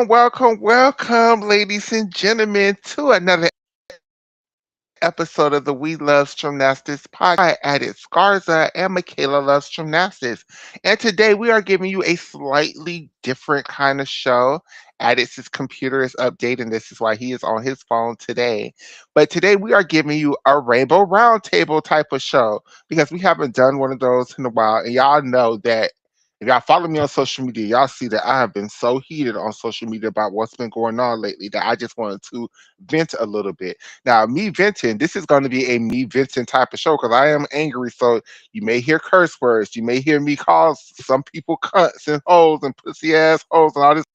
welcome, ladies and gentlemen, to another episode of the We Love Gymnastics podcast. Added Scarza and Michaela loves gymnastics. And today we are giving you a slightly different kind of show. Addis's computer is updating. This is why he is on his phone today. But today we are giving you a Rainbow Roundtable type of show because we haven't done one of those in a while. And y'all know that if y'all follow me on social media, y'all see that I have been so heated on social media about what's been going on lately that I just wanted to vent a little bit. Now, me venting, this is going to be a me venting type of show because I am angry. So you may hear curse words. You may hear me call some people cunts and hoes and pussy ass hoes and all this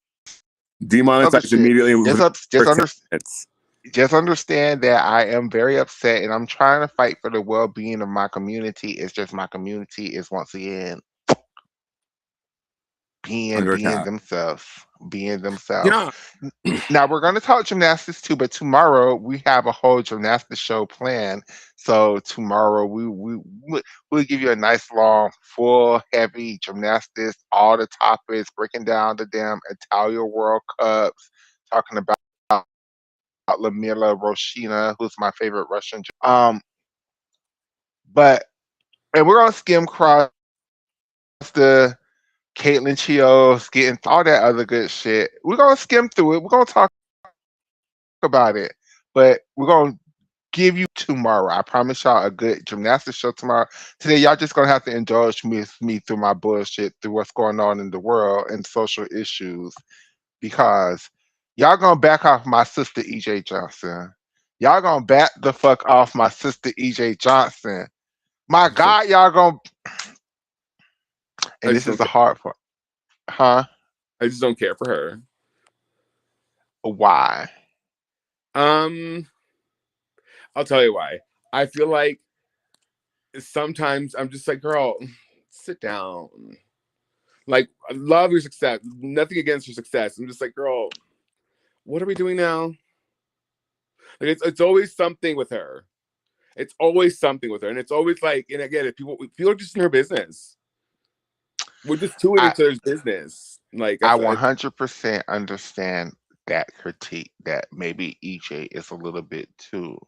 other Demonetized shit. immediately Just within up, just under, 10 minutes. just understand that I am very upset and I'm trying to fight for the well being of my community. It's just my community is once again being Under being attack. themselves, being themselves. Yeah. Now we're going to talk gymnastics too, but tomorrow we have a whole gymnastics show planned. So tomorrow we'll give you a nice long, full, heavy gymnastics, all the topics, breaking down the damn Italia World Cups, talking about Lamila Roshina, who's my favorite Russian. But and we're gonna skim across the Caitlin Chios, getting all that other good shit. We're gonna skim through it. We're gonna talk about it, but we're gonna give you tomorrow. I promise y'all a good gymnastics show tomorrow. Today, y'all just gonna have to indulge me through my bullshit, through what's going on in the world and social issues, because y'all gonna back off my sister EJ Johnson. Y'all gonna back the fuck off my sister EJ Johnson. My I just don't. God, y'all gonna. I And just this is don't the care. hard part, huh? I just don't care for her. Why? Um, I'll tell you why. I feel like sometimes I'm just like, girl, sit down. Like, I love your success. Nothing against your success. I'm just like, girl, what are we doing now? Like, it's always something with her. It's always something with her, and it's always like, and again, if people are just in her business. We're just too in I each other's business. Like I that's 100% understand that critique that maybe EJ is a little bit too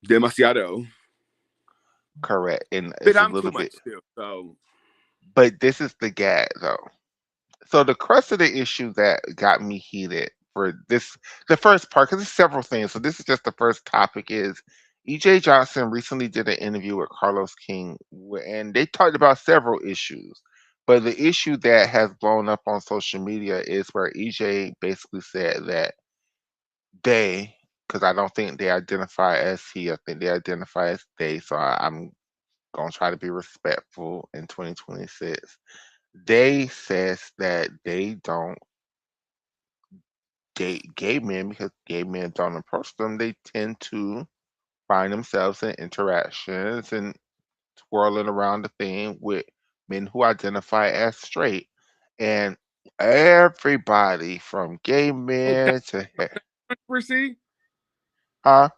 demasiado. correct and But it's a I'm too little much bit, too. So but this is the gag though. So the crux of the issue that got me heated for this, the first part, because there's several things. So this is just the first topic is EJ Johnson recently did an interview with Carlos King, and they talked about several issues. But the issue that has blown up on social media is where EJ basically said that they, because I don't think they identify as he, I think they identify as they. So I'm gonna try to be respectful in 2026. They says that they don't date gay men because gay men don't approach them. They tend to find themselves in interactions and twirling around the thing with men who identify as straight. And everybody from gay oh, that's men to controversy. huh?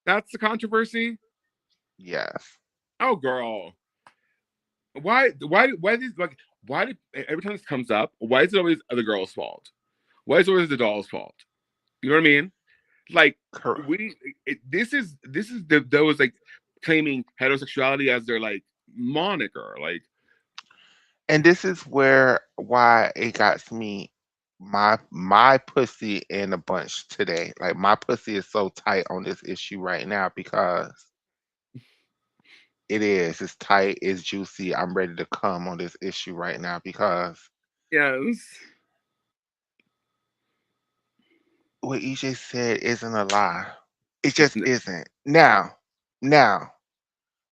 That's the controversy. Yes. Oh, girl, why did like why did every time this comes up? Why is it always the girl's fault? Why is it always the doll's fault? You know what I mean? Like Cor- this is those like claiming heterosexuality as their like moniker. Like And this is where why it got me my pussy in a bunch today. Like my pussy is so tight on this issue right now because it is. It's tight, it's juicy. I'm ready to come on this issue right now because yes, what EJ said isn't a lie. It it's just isn't. Now,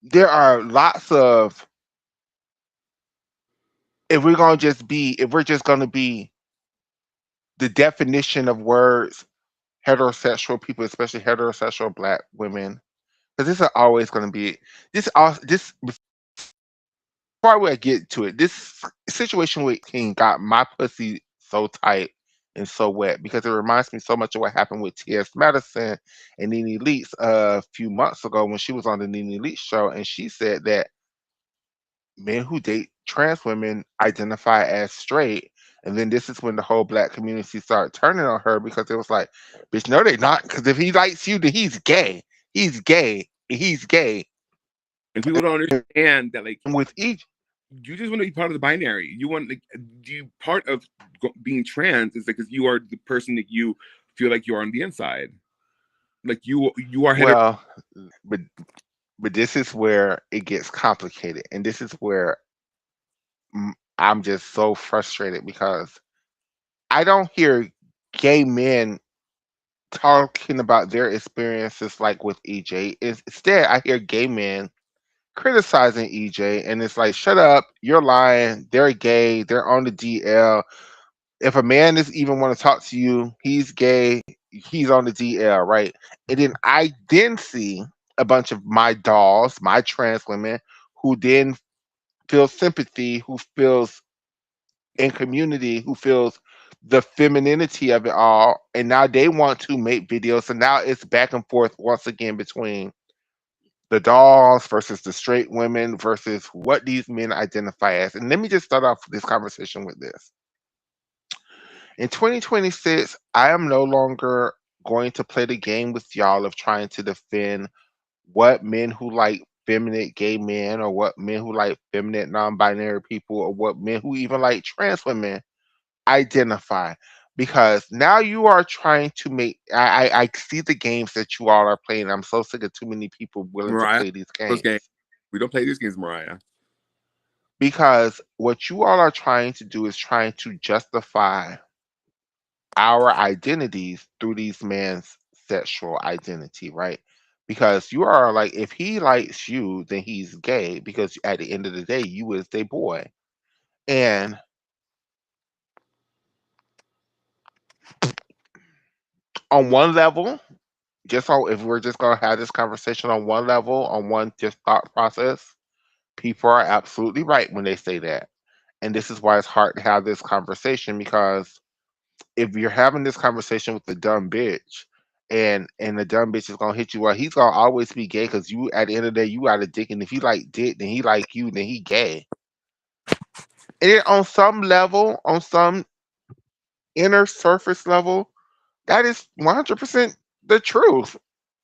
there are lots of if we're just gonna be the definition of words, heterosexual people, especially heterosexual black women, because this is always gonna be this before I get to it, this situation with King got my pussy so tight and so wet because it reminds me so much of what happened with T.S. Madison and Nene Leakes a few months ago when she was on the Nene Leakes show, and she said that men who date trans women identify as straight, And then this is when the whole black community started turning on her because it was like, bitch, no, they not. Because if he likes you, then he's gay. He's gay. He's gay. And people don't understand that, like, With each, you just want to be part of the binary. You want, like, you part of being trans is like, because you are the person that you feel like you are on the inside. Like, you are hetero. well, but this is where it gets complicated, and this is where I'm just so frustrated because I don't hear gay men talking about their experiences like with EJ. Instead, I hear gay men criticizing EJ, and it's like, shut up, you're lying. They're gay. They're on the DL. If a man is even want to talk to you, he's gay. He's on the DL, right? And then I then see a bunch of my dolls, my trans women, who then feel sympathy, who feels in community, who feels the femininity of it all, and now they want to make videos. And now it's back and forth once again between the dolls versus the straight women versus what these men identify as. And let me just start off this conversation with this. In 2026, I am no longer going to play the game with y'all of trying to defend what men who like feminine gay men or what men who like feminine non-binary people or what men who even like trans women identify, because now you are trying to make I see the games that you all are playing. I'm so sick of too many people willing to Mariah, play these those games. games, We don't play these games, Mariah. because what you all are trying to do is trying to justify our identities through these men's sexual identity, right? Because you are like, if he likes you, then he's gay, because at the end of the day, you is their boy. And on one level, just so if we're just gonna have this conversation on one level, on one just thought process, people are absolutely right when they say that. And this is why it's hard to have this conversation, because if you're having this conversation with the dumb bitch, and the dumb bitch is gonna hit you, well, he's gonna always be gay because you at the end of the day you got a dick, and if he like dick, then he like you, then he gay. And then on some level, on some inner surface level, that is 100% the truth.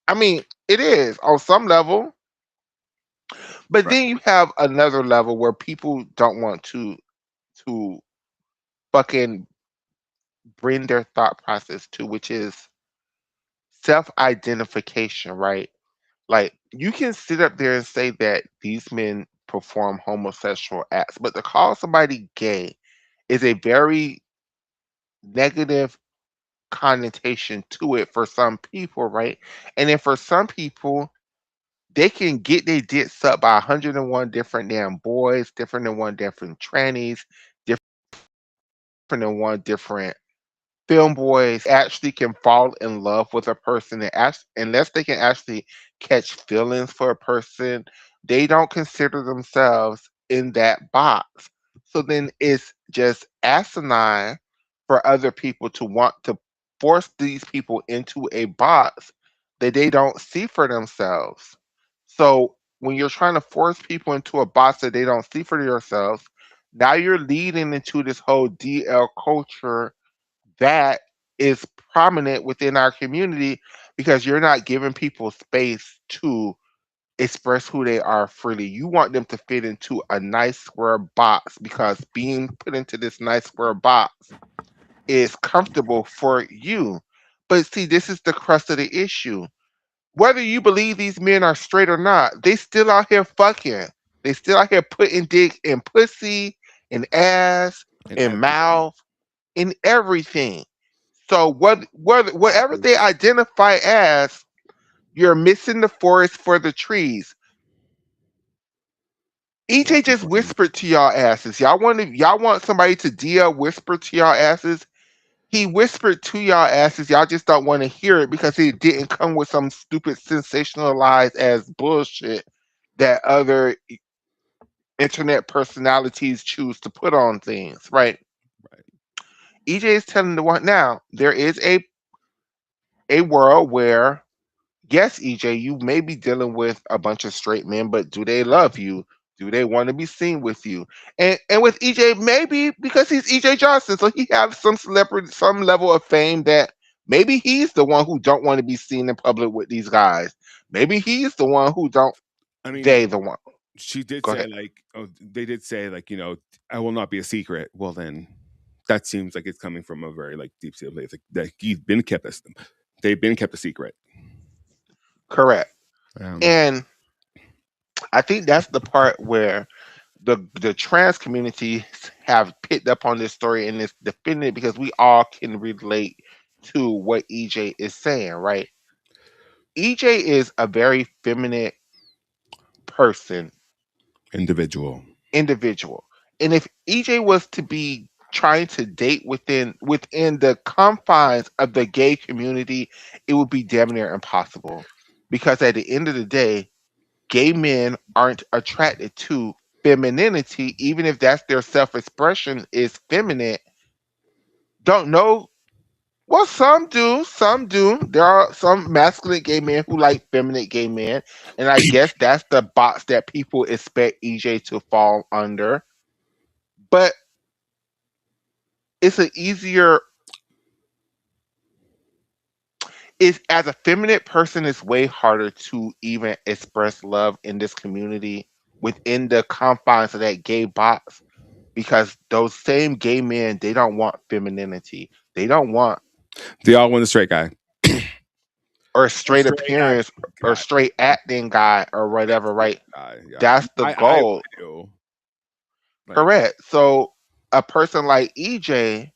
I mean, it is on some level. But Right. then you have another level where people don't want to fucking bring their thought process to, which is self-identification, right? Like, you can sit up there and say that these men perform homosexual acts, but to call somebody gay is a very negative connotation to it for some people, right? And then for some people, they can get their dick sucked by 101 different damn boys, different than one different trannies, different than one different film boys, actually can fall in love with a person, and unless they can actually catch feelings for a person, they don't consider themselves in that box. So then it's just asinine for other people to want to force these people into a box that they don't see for themselves. So when you're trying to force people into a box that they don't see for themselves, now you're leading into this whole DL culture that is prominent within our community, because you're not giving people space to express who they are freely. You want them to fit into a nice square box because being put into this nice square box is comfortable for you. But see, this is the crux of the issue. Whether you believe these men are straight or not, they still out here fucking. They still out here putting dick in pussy, in ass, And in everything. mouth, in everything. So whatever they identify as, you're missing the forest for the trees. EJ Most just importantly. whispered to y'all asses. Y'all want somebody to DL whisper to y'all asses. He whispered to y'all asses. Y'all just don't want to hear it because it didn't come with some stupid sensationalized as bullshit that other internet personalities choose to put on things, right? Right. EJ is telling the one now. There is a world where, yes, EJ, you may be dealing with a bunch of straight men, but do they love you? Do they want to be seen with you? And with EJ, maybe because he's EJ Johnson, so he has some celebrity, some level of fame that maybe he's the one who don't want to be seen in public with these guys. Maybe he's the one who don't. I mean, They the one. she did Go say ahead. like, oh, they did say like, I will not be a secret. Well, then that seems like it's coming from a very like deep seated place. Like that he's been kept as they've been kept a secret. Correct. Um, And I think that's the part where the trans community have picked up on this story and is defending it because we all can relate to what EJ is saying, right? EJ is a very feminine person, Individual. individual. And if EJ was to be trying to date within the confines of the gay community, it would be damn near impossible. Because at the end of the day, gay men aren't attracted to femininity, even if that's their self-expression is feminine. Don't know. Well, some do. Some do. There are some masculine gay men who like feminine gay men, and I guess that's the box that people expect EJ to fall under. But it's an easier. It's as a feminine person, it's way harder to even express love in this community within the confines of that gay box because those same gay men they don't want femininity. They don't want They all want a straight guy. or A straight straight appearance acting or guy. straight acting guy or whatever, Straight right? guy. Yeah. That's the I goal. would do. Like, Correct. So a person like EJ,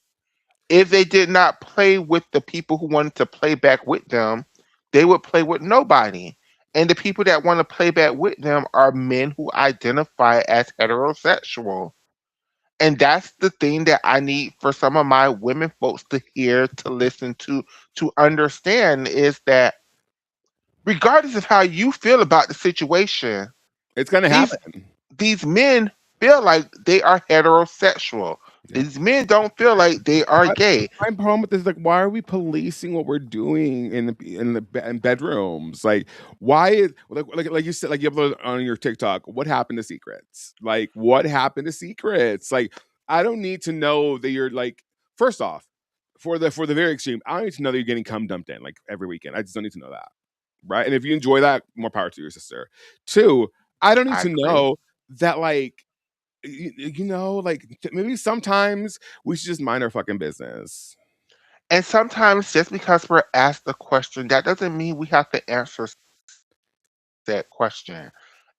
if they did not play with the people who wanted to play back with them, they would play with nobody. And the people that want to play back with them are men who identify as heterosexual. And that's the thing that I need for some of my women folks to hear, to listen to understand is that regardless of how you feel about the situation, it's gonna these happen. these men feel like they are heterosexual. Yeah. These men don't feel like they are But gay. my problem with this is like, why are we policing what we're doing in bedrooms? Like, why is like you said, like you upload on your TikTok, what happened to secrets? Like, what happened to secrets? Like, I don't need to know that you're like. First off, for the very extreme, I don't need to know that you're getting cum dumped in like every weekend. I just don't need to know that, right? And if you enjoy that, more power to your sister. Two, I don't need I to agree. know that like like maybe sometimes we should just mind our fucking business. And sometimes just because we're asked a question, that doesn't mean we have to answer that question.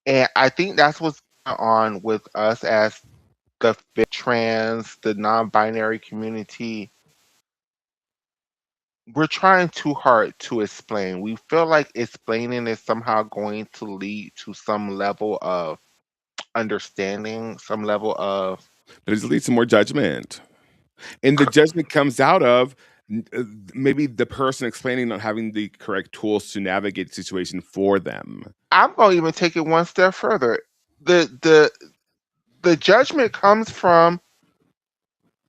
And I think that's what's going on with us as the trans, the non-binary community. We're trying too hard to explain. We feel like explaining is somehow going to lead to some level of understanding, some level of But it leads to more judgment, and the judgment comes out of maybe the person explaining not having the correct tools to navigate the situation for them. I'm going to even take it one step further. The judgment comes from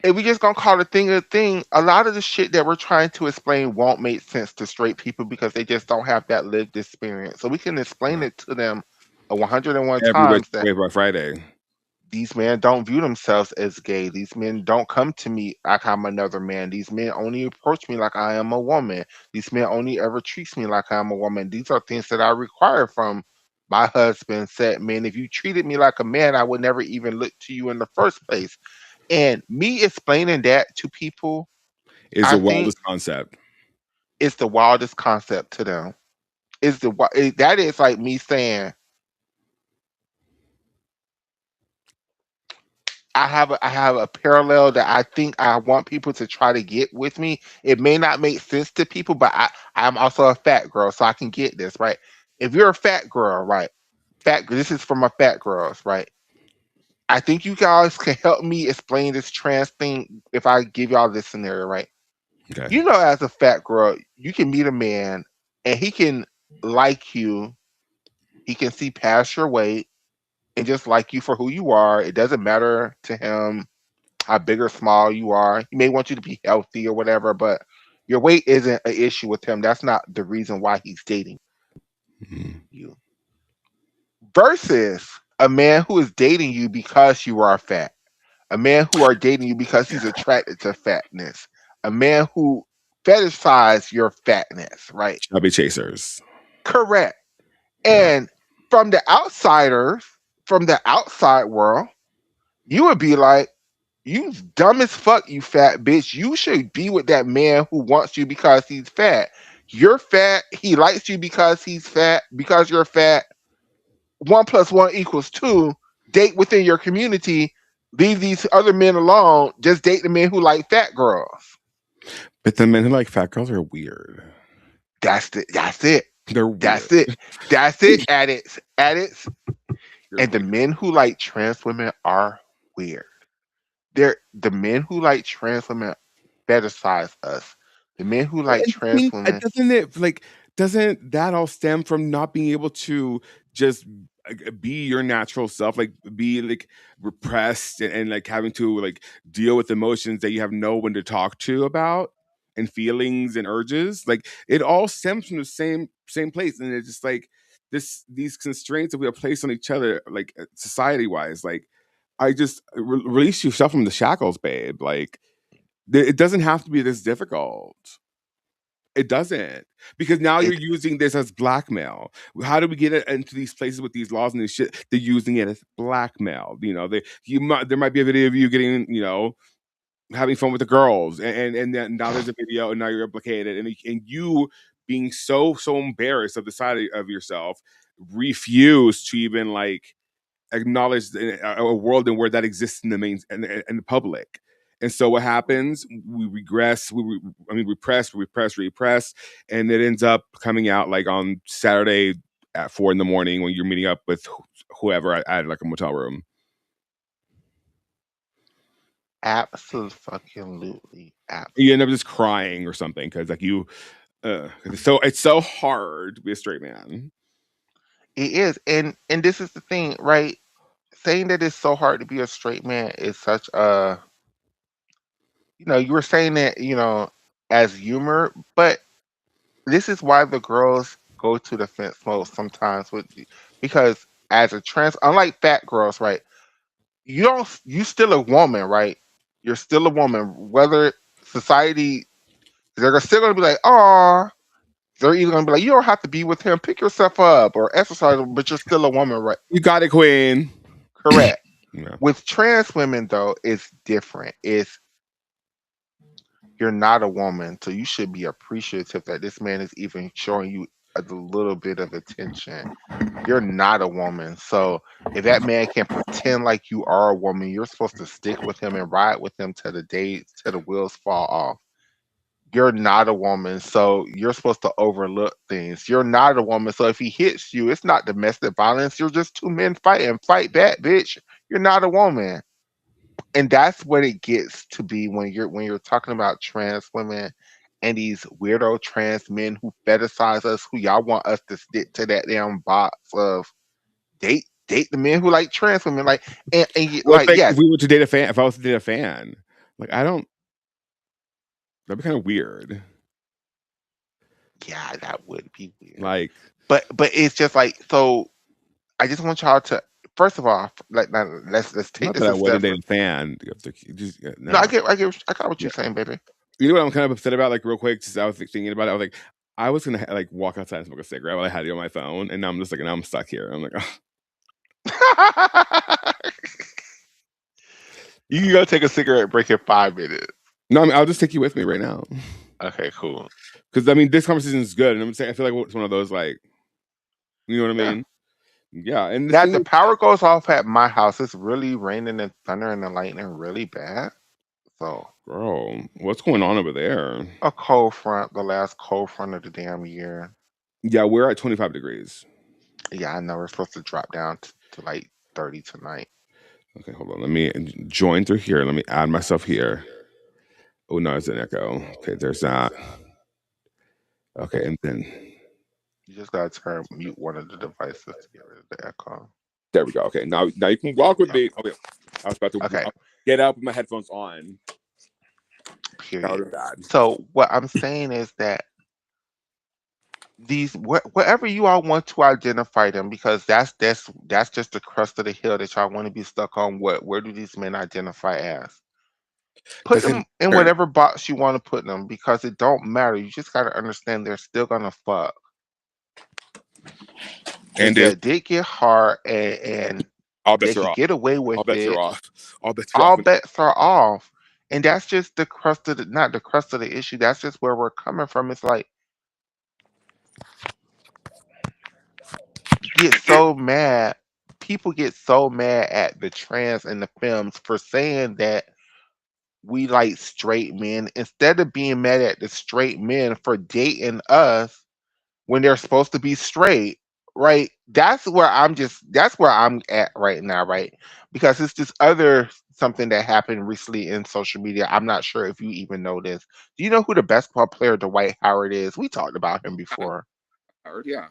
if we just gonna call a thing a thing, a lot of the shit that we're trying to explain won't make sense to straight people because they just don't have that lived experience. So we can explain Right. it to them 101 Every which times that way by Friday. these men don't view themselves as gay. These men don't come to me like I'm another man. These men only approach me like I am a woman. These men only ever treats me like I'm a woman. These are things that I require from my husband. Said, man, if you treated me like a man, I would never even look to you in the first place. And me explaining that to people, Is I the think wildest concept. it's the wildest concept to them. That is like me saying I have a parallel that I think I want people to try to get with me. It may not make sense to people, but I'm also a fat girl, so I can get this right. If you're a fat girl, right? This is for my fat girls, right? I think you guys can help me explain this trans thing if I give y'all this scenario, right? Okay. You know, as a fat girl, you can meet a man and he can like you. He can see past your weight and just like you for who you are. It doesn't matter to him how big or small you are. He may want you to be healthy or whatever, but your weight isn't an issue with him. That's not the reason why he's dating Mhm. you. Versus A man who is dating you because you are fat. A man who are dating you because he's attracted to fatness. A man who fetishize your fatness, right? Chubby chasers. Correct. Yeah. And from the outsiders, from the outside world, you would be like, you dumb as fuck, you fat bitch. You should be with that man who wants you because he's fat. You're fat. He likes you because he's fat, because you're fat. One plus one equals two. Date within your community. Leave these other men alone. Just date the men who like fat girls. But the men who like fat girls are weird. That's it. They're weird. That's it. That's it. Addicts. Addicts. You're And the weird. men who like trans women are weird. They're the men who like trans women fetishize us. The men who Well, like and the trans thing, women, doesn't it like doesn't that all stem from not being able to just be your natural self, like be like repressed and like having to like deal with emotions that you have no one to talk to about and feelings and urges. Like it all stems from the same place, and it's just like these constraints that we have placed on each other, like society wise. Like I just release yourself from the shackles, babe. Like it doesn't have to be this difficult. It doesn't, because now you're it using this as blackmail. How do we get it into these places with these laws and this shit? They're using it as blackmail. You know, there might be a video of you getting, you know, having fun with the girls, and then now there's a video, and now you're implicated, and you being so embarrassed of the side of yourself, refuse to even like acknowledge a world in where that exists in the main in the public. And so what happens? We regress. Repress, and it ends up coming out like on Saturday at 4 in the morning when you're meeting up with whoever at like a motel room. absolutely, You end up absolutely. just crying or something because like you, 'cause it's so hard to be a straight man. It is, and this is the thing, right? Saying that it's so hard to be a straight man is such a, you were saying that, as humor, but this is why the girls go to the fence most sometimes because as a trans, unlike fat girls, right? You still a woman, right? You're still a woman. Whether society, they're still gonna be like, oh, they're either gonna be like, you don't have to be with him, pick yourself up or exercise, but you're still a woman, right? You got it, Queen. Correct. Yeah. With trans women though, it's different. It's you're not a woman, so you should be appreciative that this man is even showing you a little bit of attention. You're not a woman, so if that man can pretend like you are a woman, you're supposed to stick with him and ride with him till the wheels fall off. You're not a woman, so you're supposed to overlook things. You're not a woman, so if he hits you, it's not domestic violence. You're just two men fighting. Fight back, bitch. You're not a woman. And that's what it gets to be when you're talking about trans women and these weirdo trans men who fetishize us, who y'all want us to stick to that damn box of date the men who like trans women, like Well, it's like like if yes, we were to date a fan, if I was to date a fan, like I don't, that'd be kind of weird. yeah, that would be weird. Like, But it's just like so. I just want y'all to first of all, like now, let's take not this that I a wouldn't step. date a fan. You have to just No, no. I got what Yeah. you're saying, baby. You know what I'm kind of upset about? Like real quick, just I was thinking about it. I was like, I was gonna like walk outside and smoke a cigarette while I had you on my phone, and now I'm just like, now I'm stuck here. I'm like, oh. You can go take a cigarette break in 5 minutes. No, I mean, I'll just take you with me right now Okay, cool. because I mean, this conversation is good, and I'm saying I feel like it's one of those like, you know what I Yeah. mean? Yeah, and the Now thing the is, power goes off at my house. It's really raining and thundering and lightning really bad. So girl, what's going on over there? a cold front, the last cold front of the damn year. Yeah, we're at 25 degrees. Yeah, I know we're supposed to drop down to like 30 tonight. Okay, hold on. Let me join through here. Let me add myself here. Oh no, it's an echo. Okay, there's that. Okay, and then You just gotta turn mute one of the devices to get rid of the echo. there we go. Okay, now you can walk with Yep. me. Okay, I was about to Okay. get up with my headphones on. That Period. would have bad. So what I'm saying is that these whatever you all want to identify them, because that's just the crust of the hill that y'all want to be stuck on. Where do these men identify as? Put them Doesn't in matter. whatever box you want to put them, because it don't matter. You just gotta understand they're still gonna fuck, and And if that did get hard, and all they bets are could off, get away with all bets are it. off, all bets are All off. bets are off. And that's just the crust of the not the crust of the issue. That's just where we're coming from. It's like get so mad. People get so mad at the trans and the films for saying that we like straight men instead of being mad at the straight men for dating us when they're supposed to be straight, right? That's where I'm at right now, right? Because it's this other something that happened recently in social media. I'm not sure if you even know this. Do you know who the basketball player Dwight Howard is? We talked about him before. Howard, yeah.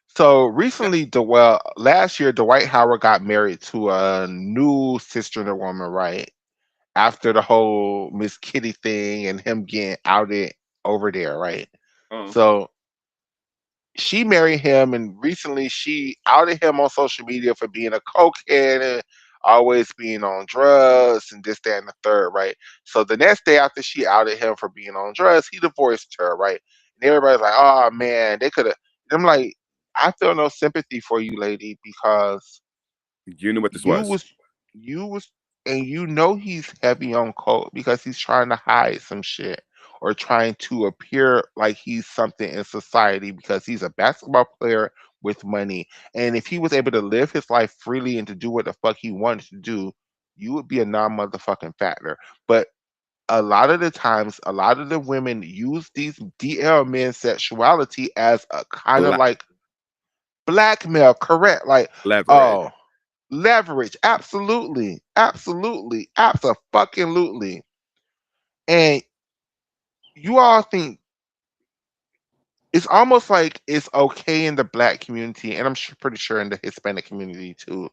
So Yeah. recently, last year, Dwight Howard got married to a new cisgender woman, right? After the whole Miss Kitty thing and him getting outed over there, right? Oh, So she married him, and recently she outed him on social media for being a cokehead and always being on drugs and this, that, and the third, right? So the next day after she outed him for being on drugs, he divorced her, right? And everybody's like, "Oh man, they could have." I'm like, I feel no sympathy for you, lady, because you knew what this you was. was you was and you know he's heavy on coke because he's trying to hide some shit or trying to appear like he's something in society because he's a basketball player with money. And if he was able to live his life freely and to do what the fuck he wanted to do, you would be a non-motherfucking factor. But a lot of the times, a lot of the women use these DL men's sexuality as a kind of Black like blackmail, correct? Like, leverage. oh, leverage, absolutely, absolutely, absolutely. And you all think it's almost like it's okay in the black community, and I'm pretty sure in the Hispanic community too,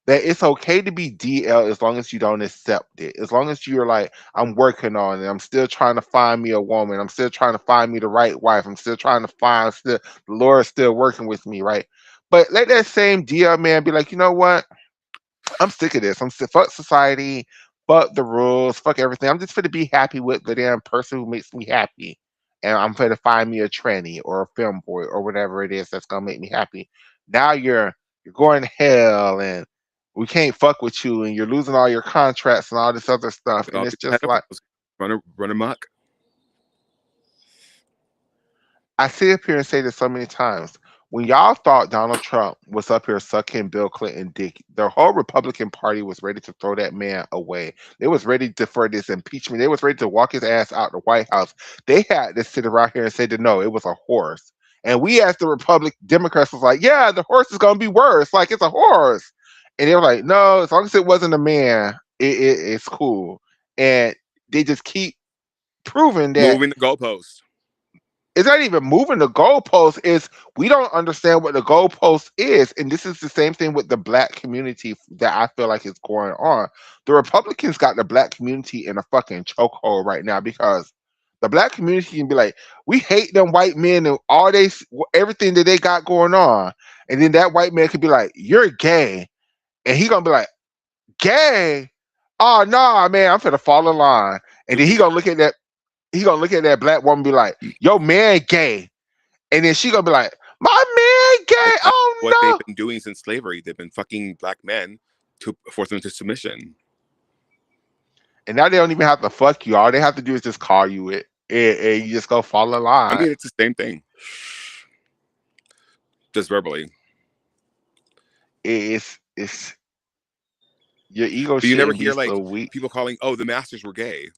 that it's okay to be DL as long as you don't accept it. As long as you're like, I'm working on it. I'm still trying to find me a woman. I'm still trying to find me the right wife. I'm still trying to find still the Lord's still working with me, right? But let that same DL man be like, you know what? I'm sick of this. I'm sick. Fuck society. Fuck the rules. Fuck everything. I'm just going to be happy with the damn person who makes me happy. And I'm going to find me a tranny or a film boy or whatever it is that's going to make me happy. Now you're going to hell and we can't fuck with you and you're losing all your contracts and all this other stuff. With And all it's these just like, pedophiles run amok. I sit up here and say this so many times. When y'all thought Donald Trump was up here sucking Bill Clinton dick, the whole Republican Party was ready to throw that man away. They was ready to for this impeachment. They was ready to walk his ass out the White House. They had to sit around here and say that no, it was a horse. And we as the Republic Democrats was like, yeah, the horse is gonna be worse. Like it's a horse. And they were like, no, as long as it wasn't a man, it's cool. And they just keep proving that Moving the goalpost. it's not even moving the goalpost. Is we don't understand what the goalpost is, and this is the same thing with the black community that I feel like is going on. The Republicans got the black community in a fucking chokehold right now because the black community can be like, we hate them white men and all everything that they got going on, and then that white man could be like, you're gay, and he gonna be like, gay. Oh no, nah, man, I'm finna fall in line. And then Gucci gang. he gonna look at that black woman and be like, yo man gay. And then she gonna be like, my man And gay. that's Oh what they've no. been doing since slavery. They've been fucking black men to force them into submission. And now they don't even have to fuck you. All they have to do is just call you it. And you just go fall in I line. mean, it's the same thing, just verbally. It's your ego But you never shouldn't be hear like so weak. people calling, "Oh, the masters were gay."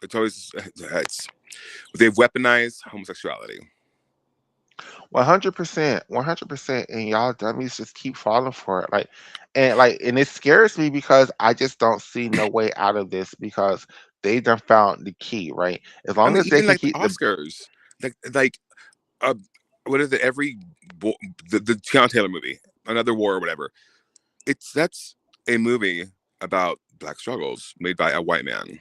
It's always it's they've weaponized homosexuality. 100%. 100%. And y'all dummies just keep falling for it. And it scares me because I just don't see no way out of this because they done found the key, right? As I long mean, as they even can like the keep the Oscars, like uh, what is it? Every the Tiana Taylor movie, Another War or whatever. That's a movie about black struggles made by a white man,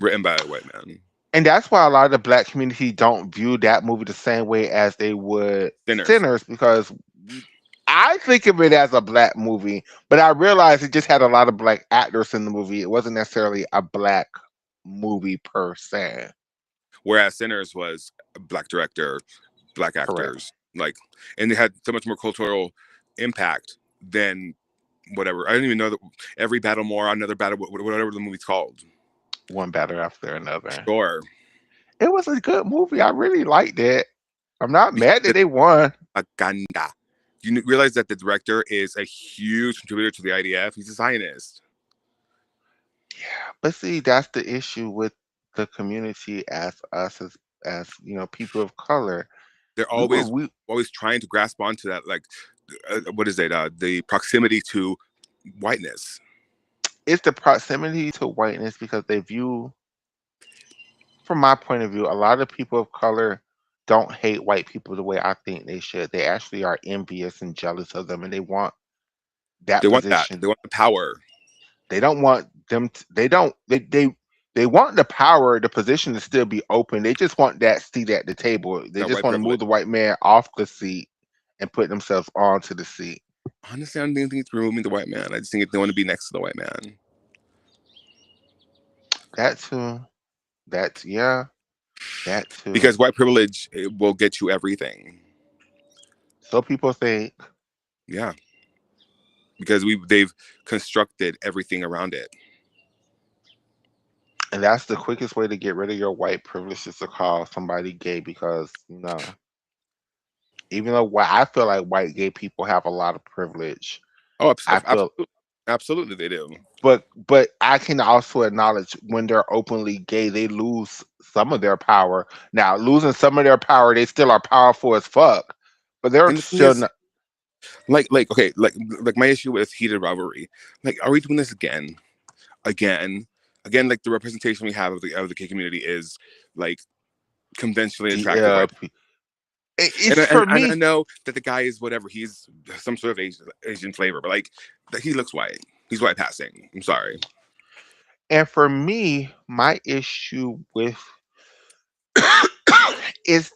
written by a white man. And that's why a lot of the black community don't view that movie the same way as they would Sinners, Sinners, because I think of it as a black movie, but I realized it just had a lot of black actors in the movie. It wasn't necessarily a black movie per se. whereas Sinners was a black director, black Correct. actors, like, and they had so much more cultural impact than whatever. I didn't even know that every battle more, another battle, whatever the movie's called. One better after another. Sure, It was a good movie. I really liked it. I'm not because mad that it's they won. propaganda. You realize that the director is a huge contributor to the IDF. He's a Zionist. Yeah, but see, that's the issue with the community as us as people of color. They're We were always we always trying to grasp onto that, like, what is it? The proximity to whiteness. It's the proximity to whiteness because they view, from my point of view, a lot of people of color don't hate white people the way I think they should. They actually are envious and jealous of them, and they want They that want that. position. They want the power. They don't want them. They don't. They want the power, the position to still be open. They just want that seat at the table. They That just white want to move privilege. the white man off the seat and put themselves onto the seat. Honestly, I don't think it's removing the white man. I just think they want to be next to the white man. That too. That's yeah. That too. Because white privilege, it will get you everything. So people think, Yeah, because they've constructed everything around it. and that's the quickest way to get rid of your white privilege is to call somebody gay because even though I feel like white gay people have a lot of privilege, Oh, I feel absolutely, absolutely, they do. but I can also acknowledge when they're openly gay, they lose some of their power. Now, losing some of their power, they still are powerful as fuck, but they're And the thing still is, not okay, like my issue with heated rivalry. Like, are we doing this again, again, again? Like the representation we have of the gay community is like conventionally attractive white. DLP. It's And for I me, know that the guy is whatever. He's some sort of Asian flavor, but like he looks white. He's white passing. I'm sorry. and for me, my issue with is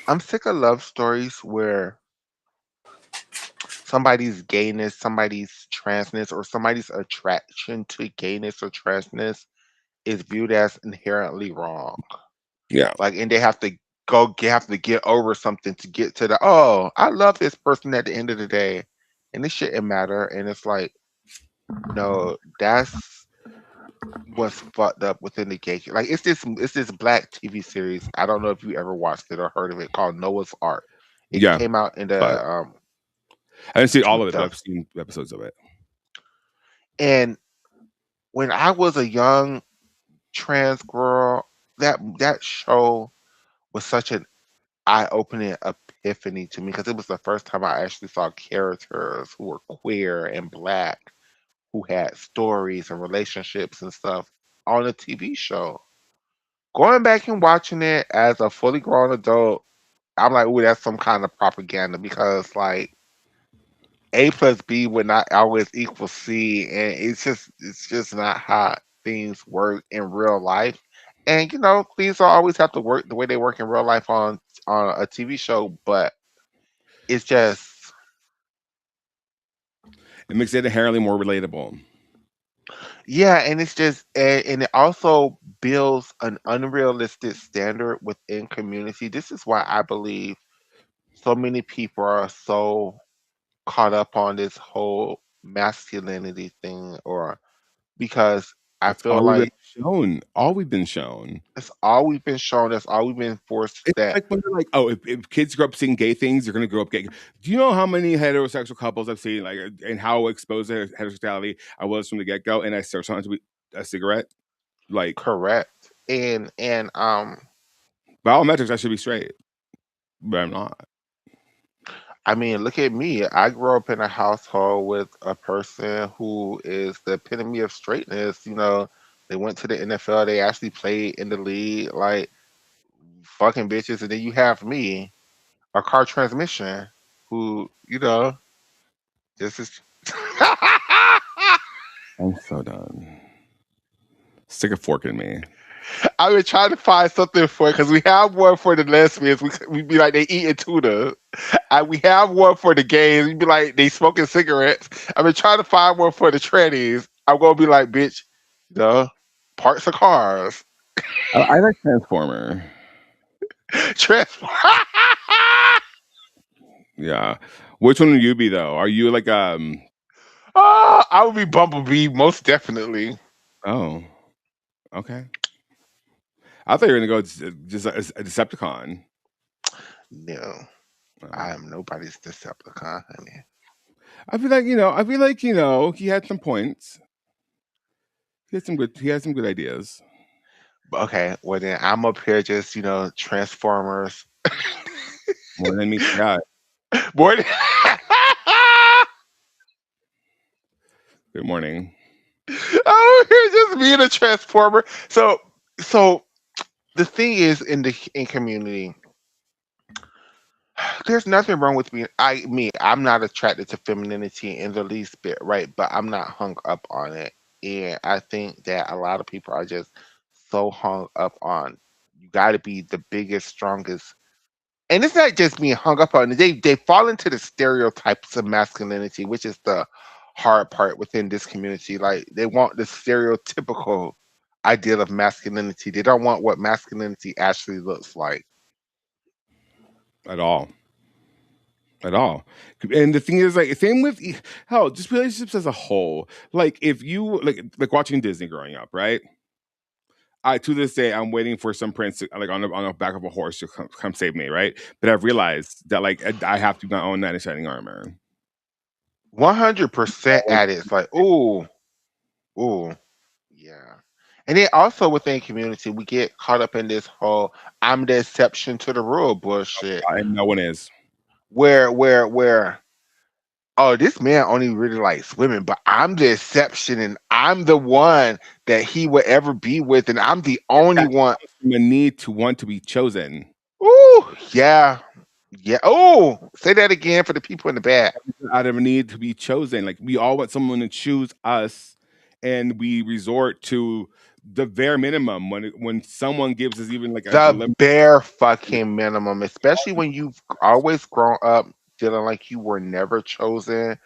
I'm sick of love stories where somebody's gayness, somebody's transness, or somebody's attraction to gayness or transness is viewed as inherently wrong. Yeah, Like, and they have to have to get over something to get to the, oh, I love this person at the end of the day, and it shouldn't matter. And it's like, no, that's what's fucked up within the gay. Like, it's this black TV series. I don't know if you ever watched it or heard of it, called Noah's Ark. It yeah. came out in But I didn't see all of it, but the I've seen episodes of it. and when I was a young trans girl, that show was such an eye-opening epiphany to me because it was the first time I actually saw characters who were queer and black, who had stories and relationships and stuff on a TV show. Going back and watching it as a fully grown adult, I'm like, ooh, that's some kind of propaganda because like A plus B would not always equal C, and it's just not how things work in real life. And things don't always have to work the way they work in real life on a TV show, but it's just It makes it inherently more relatable. yeah, and it's just and it also builds an unrealistic standard within community. This is why I believe so many people are so caught up on this whole masculinity thing, or because I That's feel all we've been like shown. All we've been shown. that's all we've been shown. That's all we've been forced It's that like when they're like, oh, if kids grow up seeing gay things, they're gonna grow up gay. Do you know how many heterosexual couples I've seen, like, and how exposed to heterosexuality I was from the get go, and I started trying to be a cigarette? Like, correct. And by all metrics, I should be straight, but I'm not. I mean, look at me. I grew up in a household with a person who is the epitome of straightness. They went to the NFL. They actually played in the league, like fucking bitches. And then you have me, a car transmission, who this is. I'm so done. Stick a fork in me. I've been trying to find something for it because we have one for the lesbians. We be like they eating tuna, and we have one for the gays. We be like they smoking cigarettes. I've been trying to find one for the trannies. I'm gonna be like, bitch, the parts of cars. I like Transformer. Trans- Yeah. Which one would you be though? Are you like I would be Bumblebee most definitely. oh, okay. I thought you were gonna go just a Decepticon. No, I Oh. am nobody's Decepticon, honey. I feel like, he had some points. He had some good ideas. But okay, well then I'm up here just Transformers. More than meets the eye. Boy, Good morning. oh, here just being a Transformer. So the thing is in community, there's nothing wrong with I'm not attracted to femininity in the least bit, right? But I'm not hung up on it. And I think that a lot of people are just so hung up on you gotta be the biggest, strongest. And it's not just being hung up on it. They fall into the stereotypes of masculinity, which is the hard part within this community. Like they want the stereotypical ideal of masculinity. They don't want what masculinity actually looks like. At all. At all. And the thing is, like, same with hell, just relationships as a whole. Like, if you like watching Disney growing up, right? I to this day I'm waiting for some prince to, like on the back of a horse to come save me, right? But I've realized that like I have to not own that in shining armor. 100% at it. It's like, ooh, ooh, yeah. And then also within community, we get caught up in this whole I'm the exception to the rule bullshit. And no one is. Where oh, this man only really likes women, but I'm the exception and I'm the one that he would ever be with, and I'm the only That one. comes from a need to want to be chosen. Ooh, yeah. Yeah. Oh, say that again for the people in the back. Out of a need to be chosen. Like we all want someone to choose us, and we resort to the bare minimum when someone gives us even like a The glimmer. bare fucking minimum, especially when you've always grown up feeling like you were never chosen.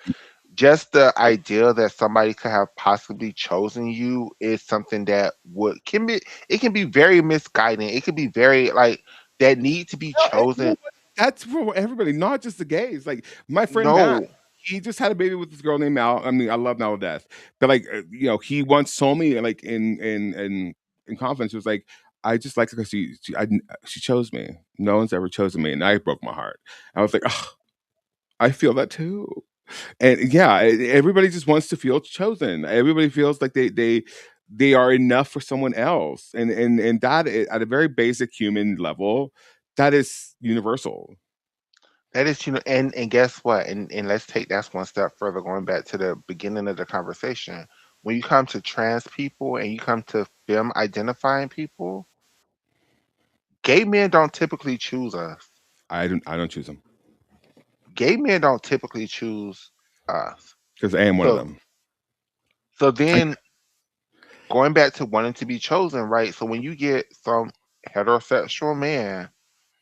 Just the idea that somebody could have possibly chosen you is something that would can be it can be very misguiding. It can be very like that need to be No, chosen. that's for everybody, not just the gays. Like my friend Matt, No, he just had a baby with this girl named Mal. I mean, I love Mal to death, but like he once told me like in confidence, he was like, "I just like her because she chose me. No one's ever chosen me, and I broke my heart." I was like, "Oh, I feel that too." And yeah, everybody just wants to feel chosen. Everybody feels like they are enough for someone else, and that at a very basic human level, that is universal. that is and guess what? And let's take that one step further, going back to the beginning of the conversation. When you come to trans people and you come to femme identifying people, gay men don't typically choose us. I don't choose them Gay men don't typically choose us. because I am one of So them. so I, then going back to wanting to be chosen, right? So when you get some heterosexual man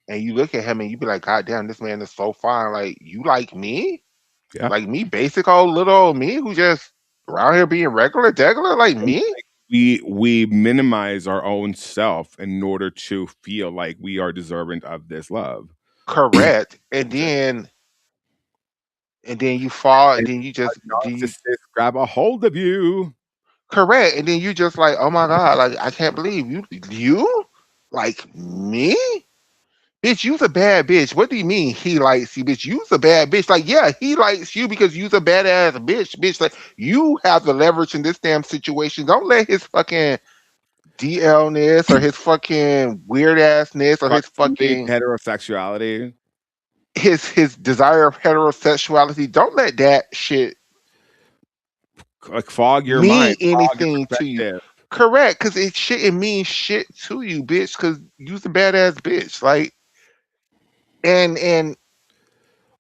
and you look at him and you be like, God damn, this man is so fine. Like, you like me? yeah, Like me, basic old little old me who just around here being regular degular like me? we minimize our own self in order to feel like we are deserving of this love. Correct. And then you fall and And then you just narcissists grab a hold of you. correct. And then you just like, oh my God, like I can't believe you like me? Bitch, you's a bad bitch. What do you mean he likes you, bitch? You's a bad bitch. Like, yeah, he likes you because you's a badass bitch. Bitch, like you have the leverage in this damn situation. Don't let his fucking DLness or his fucking weird assness or his Proximity fucking to heterosexuality, his desire of heterosexuality. Don't let that shit like fog your mind, mean fog your anything to you. perspective. Correct, because it shouldn't mean shit to you, bitch. Because you's a badass bitch. Like, and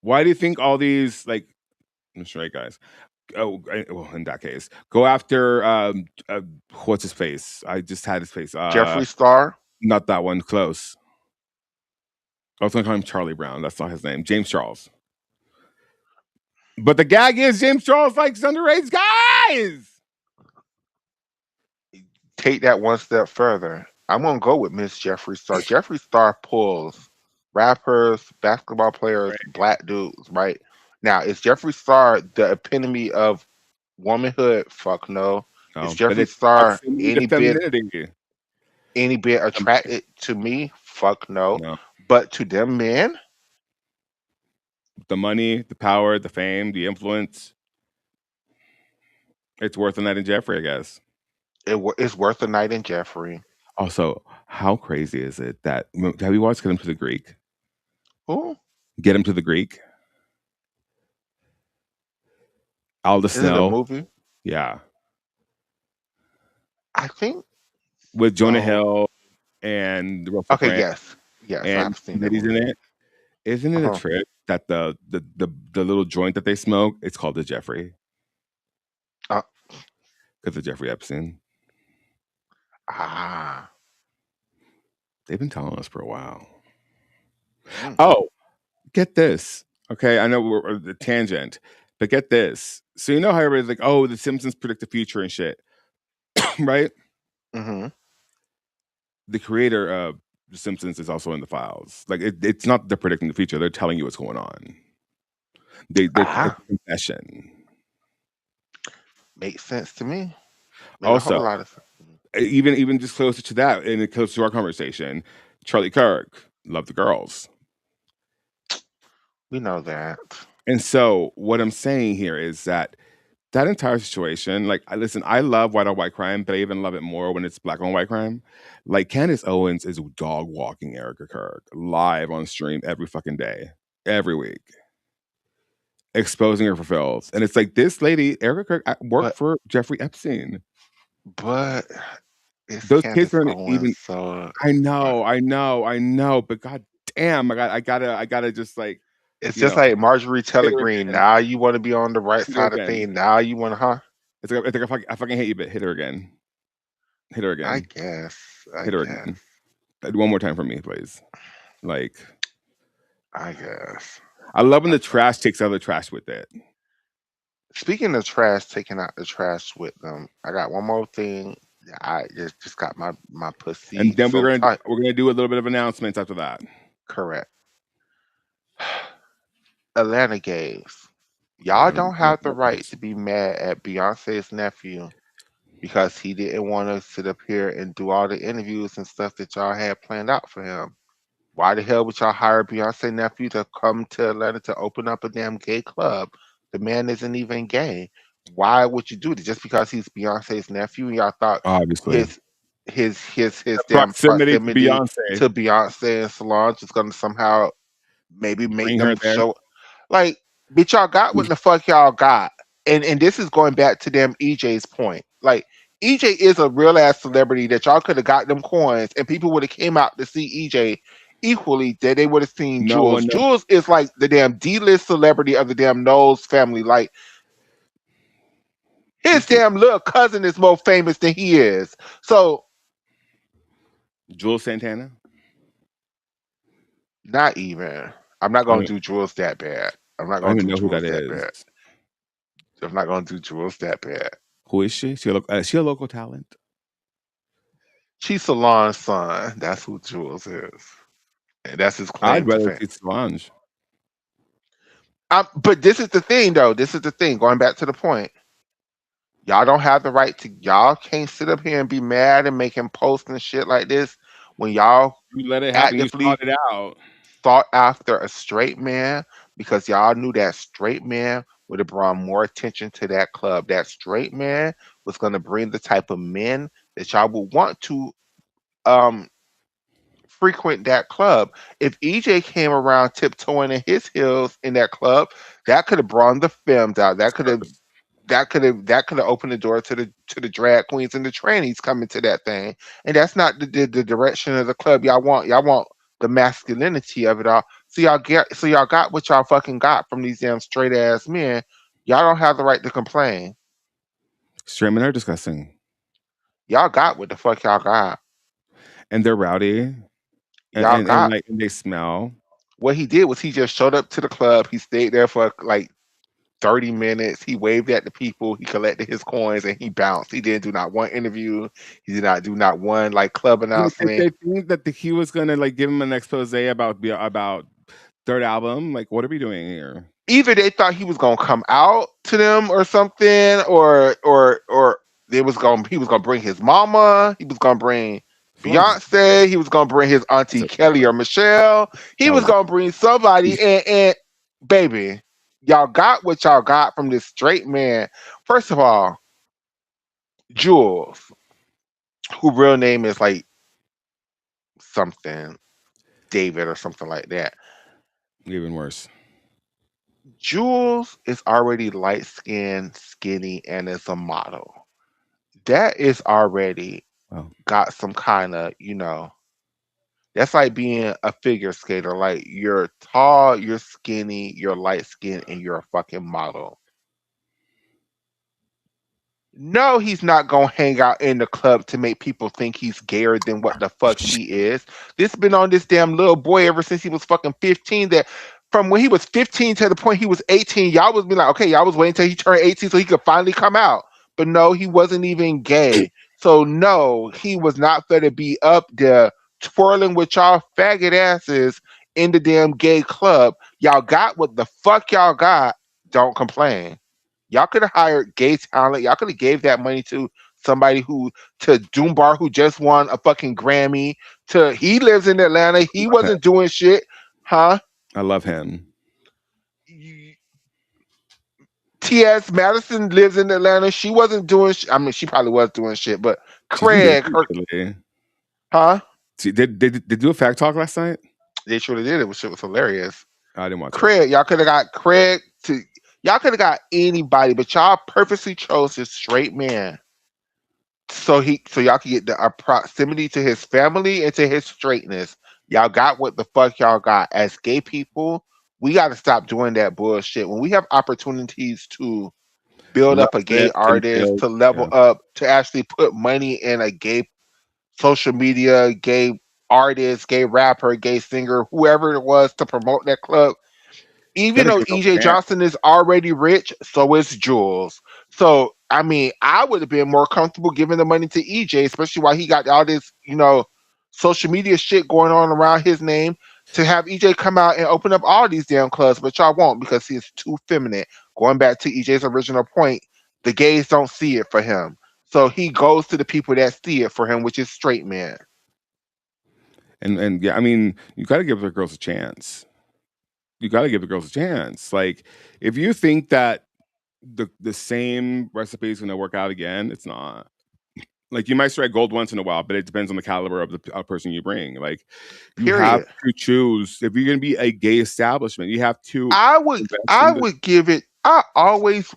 Why do you think all these like straight guys? well, in that case, go after what's his face? I just had his face. Jeffree Star. Not that one. Close. I was gonna call him Charlie Brown. That's not his name. James Charles. But the gag is James Charles likes underage guys. Take that one step further. I'm gonna go with Miss Jeffree Star. Jeffree Star pulls rappers, basketball players, Right. black dudes. Right now, is Jeffree Star the epitome of womanhood? Fuck no. Is But Jeffree it's Star proximity to femininity. any bit Um, attracted to me? Fuck no. no, But to them men, the money, the power, the fame, the influence. It's worth a night in Jeffrey, I guess. it's worth a night in Jeffrey. Also, how crazy is it that have you watched Get Him to the Greek? Who Get Him to the Greek. Alda is it? A Snow, movie? yeah, I think with Jonah so. Hill and Russell Okay, Brand yes, yes, and I've seen that ladies in movie. it. Isn't it a Uh-huh. trip that the little joint that they smoke? It's called the Jeffrey Uh, because of Jeffrey Epstein. ah. They've been telling us for a while. Mm. Oh, get this. Okay, I know we're the tangent, but get this. So you know how everybody's like, "Oh, the Simpsons predict the future and shit," right? Mm-hmm. The creator of the Simpsons is also in the files. Like it's not that they're predicting the future; they're telling you what's going on. It's Ah. a confession. Makes sense to me. Make a whole Also, lot of sense. even just closer to that, and it close to our conversation, Charlie Kirk, love the girls. We know that. And so what I'm saying here is that that entire situation, like, I listen, I love white on white crime, but I even love it more when it's black on white crime. Like Candace Owens is dog walking Erica Kirk live on stream every fucking day, every week, exposing her for filth. And it's like this lady, Erica Kirk, worked But for Jeffrey Epstein. but it's Those kids Candace aren't Owens, even. so I know, I know, I know, but god damn, I gotta just like, it's you just know, like Marjorie hit Taylor her Greene. again, Now you want to be on the right hit her side of again. things. Now you want to, huh? It's like I fucking hate you, but hit her again, hit her I again, guess. I hit her guess. again. One more time for me, please. Like, I guess. I love when I the guess. trash takes other trash with it. Speaking of trash, taking out the trash with them, I got one more thing. I just got my And pussy then so tight. we're gonna do a little bit of announcements after that. Correct. Atlanta gays. Y'all Um, don't uh, have the right to be mad at Beyonce's nephew because he didn't want to sit up here and do all the interviews and stuff that y'all had planned out for him. Why the hell would y'all hire Beyonce nephew to come to Atlanta to open up a damn gay club? The man isn't even gay. Why would you do it just because he's Beyonce's nephew and y'all thought obviously, his his the damn proximity to proximity Beyonce, to Beyonce and Solange is gonna somehow maybe make bring her them there. show like, bitch, y'all got what the fuck y'all got. And this is going back to them EJ's point. Like, EJ is a real ass celebrity that y'all could have got them coins and people would have came out to see EJ equally that they would have seen No Jules. one knows. Jules is like the damn D-list celebrity of the damn Knowles family. Like, his He's damn little cousin is more famous than he is. So Jules Santana. not even. I'm not I gonna don't, do Jules that bad. I'm not I don't gonna even do know who that Jules that is. bad. I'm not gonna do Jules that bad. Who is she? She a local talent? She's Solange's son. That's who Jules is. And that's his claim I'd to rather fame. see Solange. But this is the thing, though. This is the thing. Going back to the point, y'all don't have the right to. Y'all can't sit up here and be mad and making posts and shit like this when y'all You let it happen. You actively sought it out. sought after a straight man because y'all knew that straight man would have brought more attention to that club. That straight man was going to bring the type of men that y'all would want to um frequent that club. If EJ came around tiptoeing in his heels in that club, that could have brought the films out. That could have opened the door to the drag queens and the trannies coming to that thing. And that's not the direction of the club y'all want. Y'all want the masculinity of it all. So y'all got what y'all fucking got from these damn straight ass men. Y'all don't have the right to complain. Straight men are disgusting, Y'all got what the fuck y'all got. and they're rowdy, Y'all and got like and they smell. what he did was he just showed up to the club. He stayed there for like 30 minutes. He waved at the people. He collected his coins and he bounced. He didn't do not one interview. He did not do not one like club Like, if announcement. they think that he was gonna like give him an expose about third album, like what are we doing here? Either they thought he was gonna come out to them or something, or he was gonna bring his mama. He was gonna bring Someone just Beyonce. He was gonna bring his auntie Kelly or Michelle. He that was was gonna bring somebody. And baby, y'all got what y'all got from this straight man. First of all, Jules, who real name is like something David or something like that. even worse. Jules is already light skinned, skinny, and is a model. That is already Well, got some kind of, that's like being a figure skater. Like you're tall, you're skinny, you're light skinned, and you're a fucking model. No, he's not gonna hang out in the club to make people think he's gayer than what the fuck he is. This been on this damn little boy ever since he was fucking 15. That from when he was 15 to the point he was 18, y'all was be like, okay, y'all was waiting till he turned 18 so he could finally come out. But no, he wasn't even gay. So no, he was not gonna be up there twirling with y'all faggot asses in the damn gay club. Y'all got what the fuck y'all got. Don't complain. Y'all could have hired gay talent. Y'all could have gave that money to somebody to Doombar who just won a fucking Grammy. To he lives in Atlanta. He okay. wasn't doing shit, huh? I love him. T.S. Madison lives in Atlanta. She wasn't doing. I mean, she probably was doing shit, but She's been busy Craig, her, lately. huh? See, did they do a fact talk last night? They truly did. Shit was hilarious. I didn't watch it. Craig, y'all could have got Craig to. Y'all could have got anybody, but y'all purposely chose this straight man so y'all can get the proximity to his family and to his straightness. Y'all got what the fuck y'all got. As gay people, we got to stop doing that bullshit. When we have opportunities to build Love up a gay lift and artist, build. to level Yeah, up, to actually put money in a gay social media, gay artist, gay rapper, gay singer, whoever it was to promote that club, even gotta though give girls EJ a chance. Johnson is already rich, so is Jules. So I mean, I would have been more comfortable giving the money to EJ, especially while he got all this, social media shit going on around his name, to have EJ come out and open up all these damn clubs, but y'all won't because he's too feminine. Going back to EJ's original point, the gays don't see it for him. So he goes to the people that see it for him, which is straight men. And yeah, I mean, you gotta give the girls a chance. You gotta give the girls a chance. Like, if you think that the same recipe is gonna work out again, it's not. Like, you might strike gold once in a while, but it depends on the caliber of the person you bring. Like, you have Period. to choose if you're gonna be a gay establishment. You have to I would invest I in the would give it. I always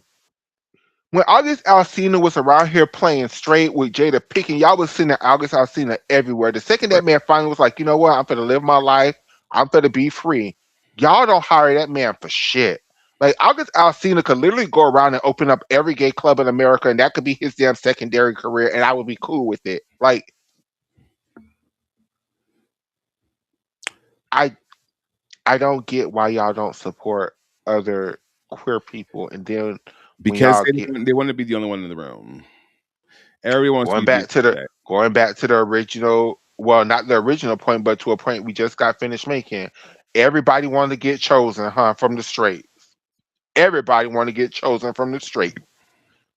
when August Alsina was around here playing straight with Jada Pickett, y'all was seeing August Alsina everywhere. The second that right. man finally was like, you know what, I'm gonna live my life, I'm gonna be free. Y'all don't hire that man for shit. Like August Alsina could literally go around and open up every gay club in America, and that could be his damn secondary career, and I would be cool with it. Like I I don't get why y'all don't support other queer people, and then when Because y'all get they want to be the only one in the room. Everyone wants to going be back to the Beyonce. going back to the original, well, not the original point, but to a point we just got finished making. Everybody wanted to get chosen, huh, from the straight. Everybody want to get chosen from the straight.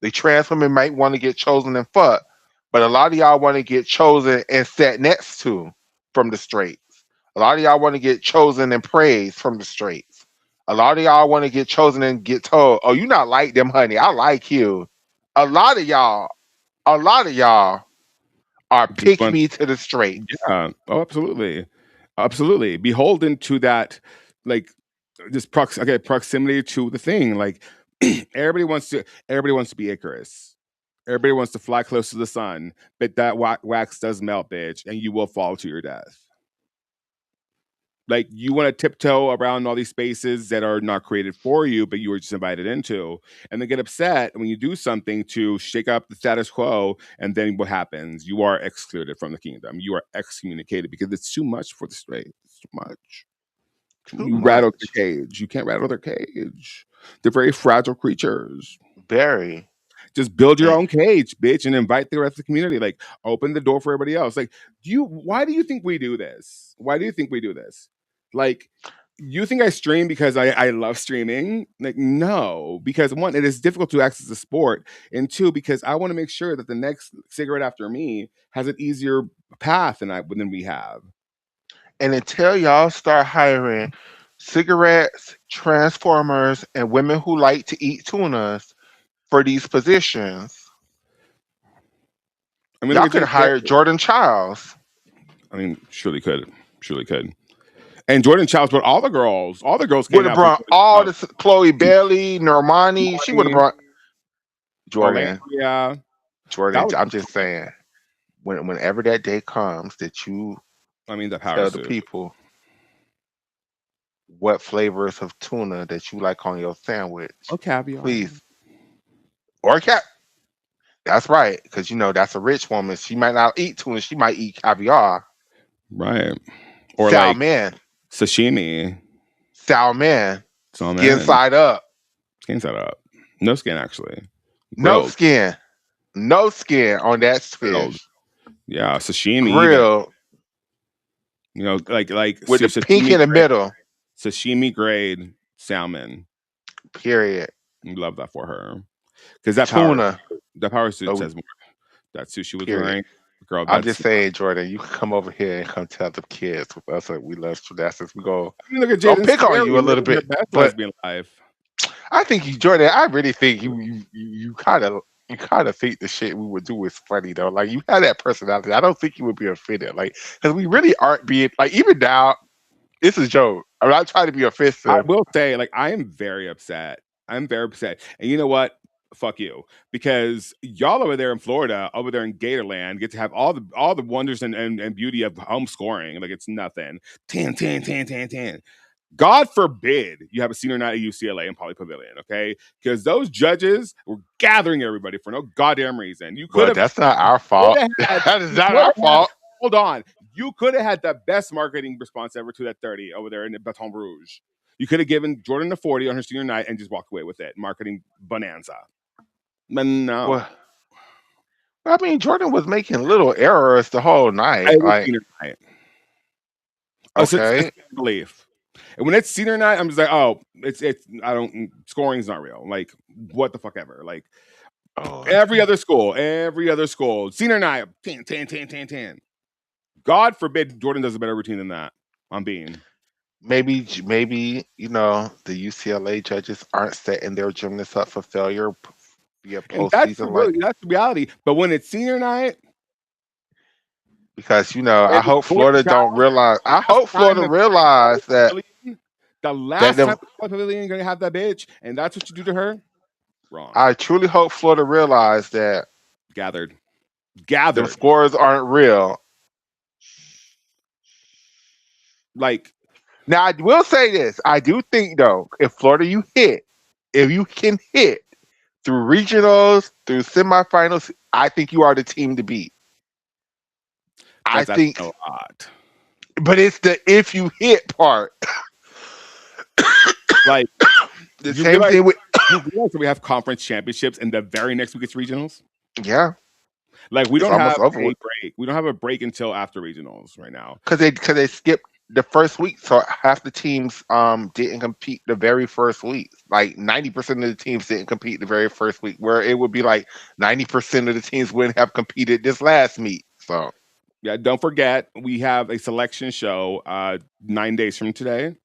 The trans women might want to get chosen and fuck, but a lot of y'all want to get chosen and sat next to from the straights. A lot of y'all want to get chosen and praised from the straights. A lot of y'all want to get chosen and get told, "Oh, you not like them, honey. I like you." A lot of y'all, a lot of y'all are Just pick want, me to the straights. yeah. Oh, absolutely, absolutely. Beholden to that, like just proximity to the thing. Like everybody wants to be Icarus. Everybody wants to fly close to the sun, but that wax does melt, bitch, and you will fall to your death. Like you want to tiptoe around all these spaces that are not created for you, but you were just invited into, and then get upset when you do something to shake up the status quo. And then what happens? You are excluded from the kingdom. You are excommunicated because it's too much for the straight. It's too much. Too You rattle their much. cage. You can't rattle their cage. They're very fragile creatures. Very. Just build your And, own cage, bitch, and invite the rest of the community. Like, open the door for everybody else. Like, do you? Why do you think we do this? Why do you think we do this? Like, you think I stream because I love streaming? Like, no, because one, it is difficult to access the sport, and two, because I want to make sure that the next cigarette after me has an easier path than we have. and until y'all start hiring cigarettes, transformers, and women who like to eat tunas for these positions, I mean, look y'all at could James hire Barry. Jordan Childs. I mean, surely could. And Jordan Childs, but all the girls Would came have out for brought Jordan all Childs. the Chloe Bailey, Normani. She would have Mourning, brought Jordan. Olandria. That Jordan. was, I'm just saying, whenever that day comes that you I mean, the power tell the suit. people what flavors of tuna that you like on your Or sandwich, caviar. please, or cat. That's right, because that's a rich woman. She might not eat tuna. She might eat caviar, Right. Or like salmon, sashimi. salmon, skin Salmon. side up, Skin set up. No skin, actually. no Grilled. skin, no skin on that Grilled. fish, Yeah. Sashimi, even. grilled Like with the pink in the middle. sashimi grade salmon. Period. We love that for her. Because Tuna. that power suit Oh, says more. That suit she was period. wearing, girl, I'm that's just saying, Jordan, you can come over here and come tell the kids with us that we love gymnastics. We I mean, look at go Jaden pick on Sperry you a little living her bit, best but lesbian life. I think you, Jordan. I really think you kind of think the shit we would do is funny though. Like you have that personality. I don't think you would be offended. Like because we really aren't being like even now. It's a joke. I'm not trying to be I offensive. will say, like, I am very upset. I'm very upset. And you know what? Fuck you. Because y'all over there in Florida, over there in Gatorland, get to have all the wonders and beauty of home scoring. Like it's nothing. 10, 10, 10, 10, 10. God forbid you have a senior night at UCLA in Poly Pavilion, okay? Because those judges were gathering everybody for no goddamn reason. Well, that's not our fault. That is You not could our have had, fault. hold on. You could have had the best marketing response ever to that 30 over there in Baton Rouge. You could have given Jordan a 40 on her senior night and just walked away with it. Marketing bonanza. But no. Well, I mean, Jordan was making little errors the whole I night. was Like, senior night. A okay, belief. And when it's senior night, I'm just like, oh, it's I don't scoring's not real. Like, what the fuck ever. Like oh, every other school, senior night, 10, 10, 10, 10, 10. God forbid Jordan does a better routine than that. I'm being. maybe the UCLA judges aren't setting their gymnasts up for failure via And that's postseason like the reality. But when it's senior night, because and I hope Jordan Florida don't Child, realize. the I last hope time Florida that they're in Poly realize that Pavilion, the that last time them. Poly Pavilion gonna have that bitch, and that's what you do to her, wrong. I truly hope Florida realize that Gathered. them Gathered. scores aren't real. Like, Now I will say this: I do think though, if you can hit through regionals, through semifinals, I think you are the team to beat. I that's think, a lot. but it's the if you hit part. Like, The you same realize thing with that we have conference championships and the very next week it's regionals? yeah, Like we it's don't almost have over a with break. We don't have a break until after regionals right now. because they skipped the first week, so half the teams didn't compete the very first week. Like 90% of the teams didn't compete the very first week, where it would be like 90% of the teams wouldn't have competed this last meet. So Yeah, don't forget we have a selection show 9 days from today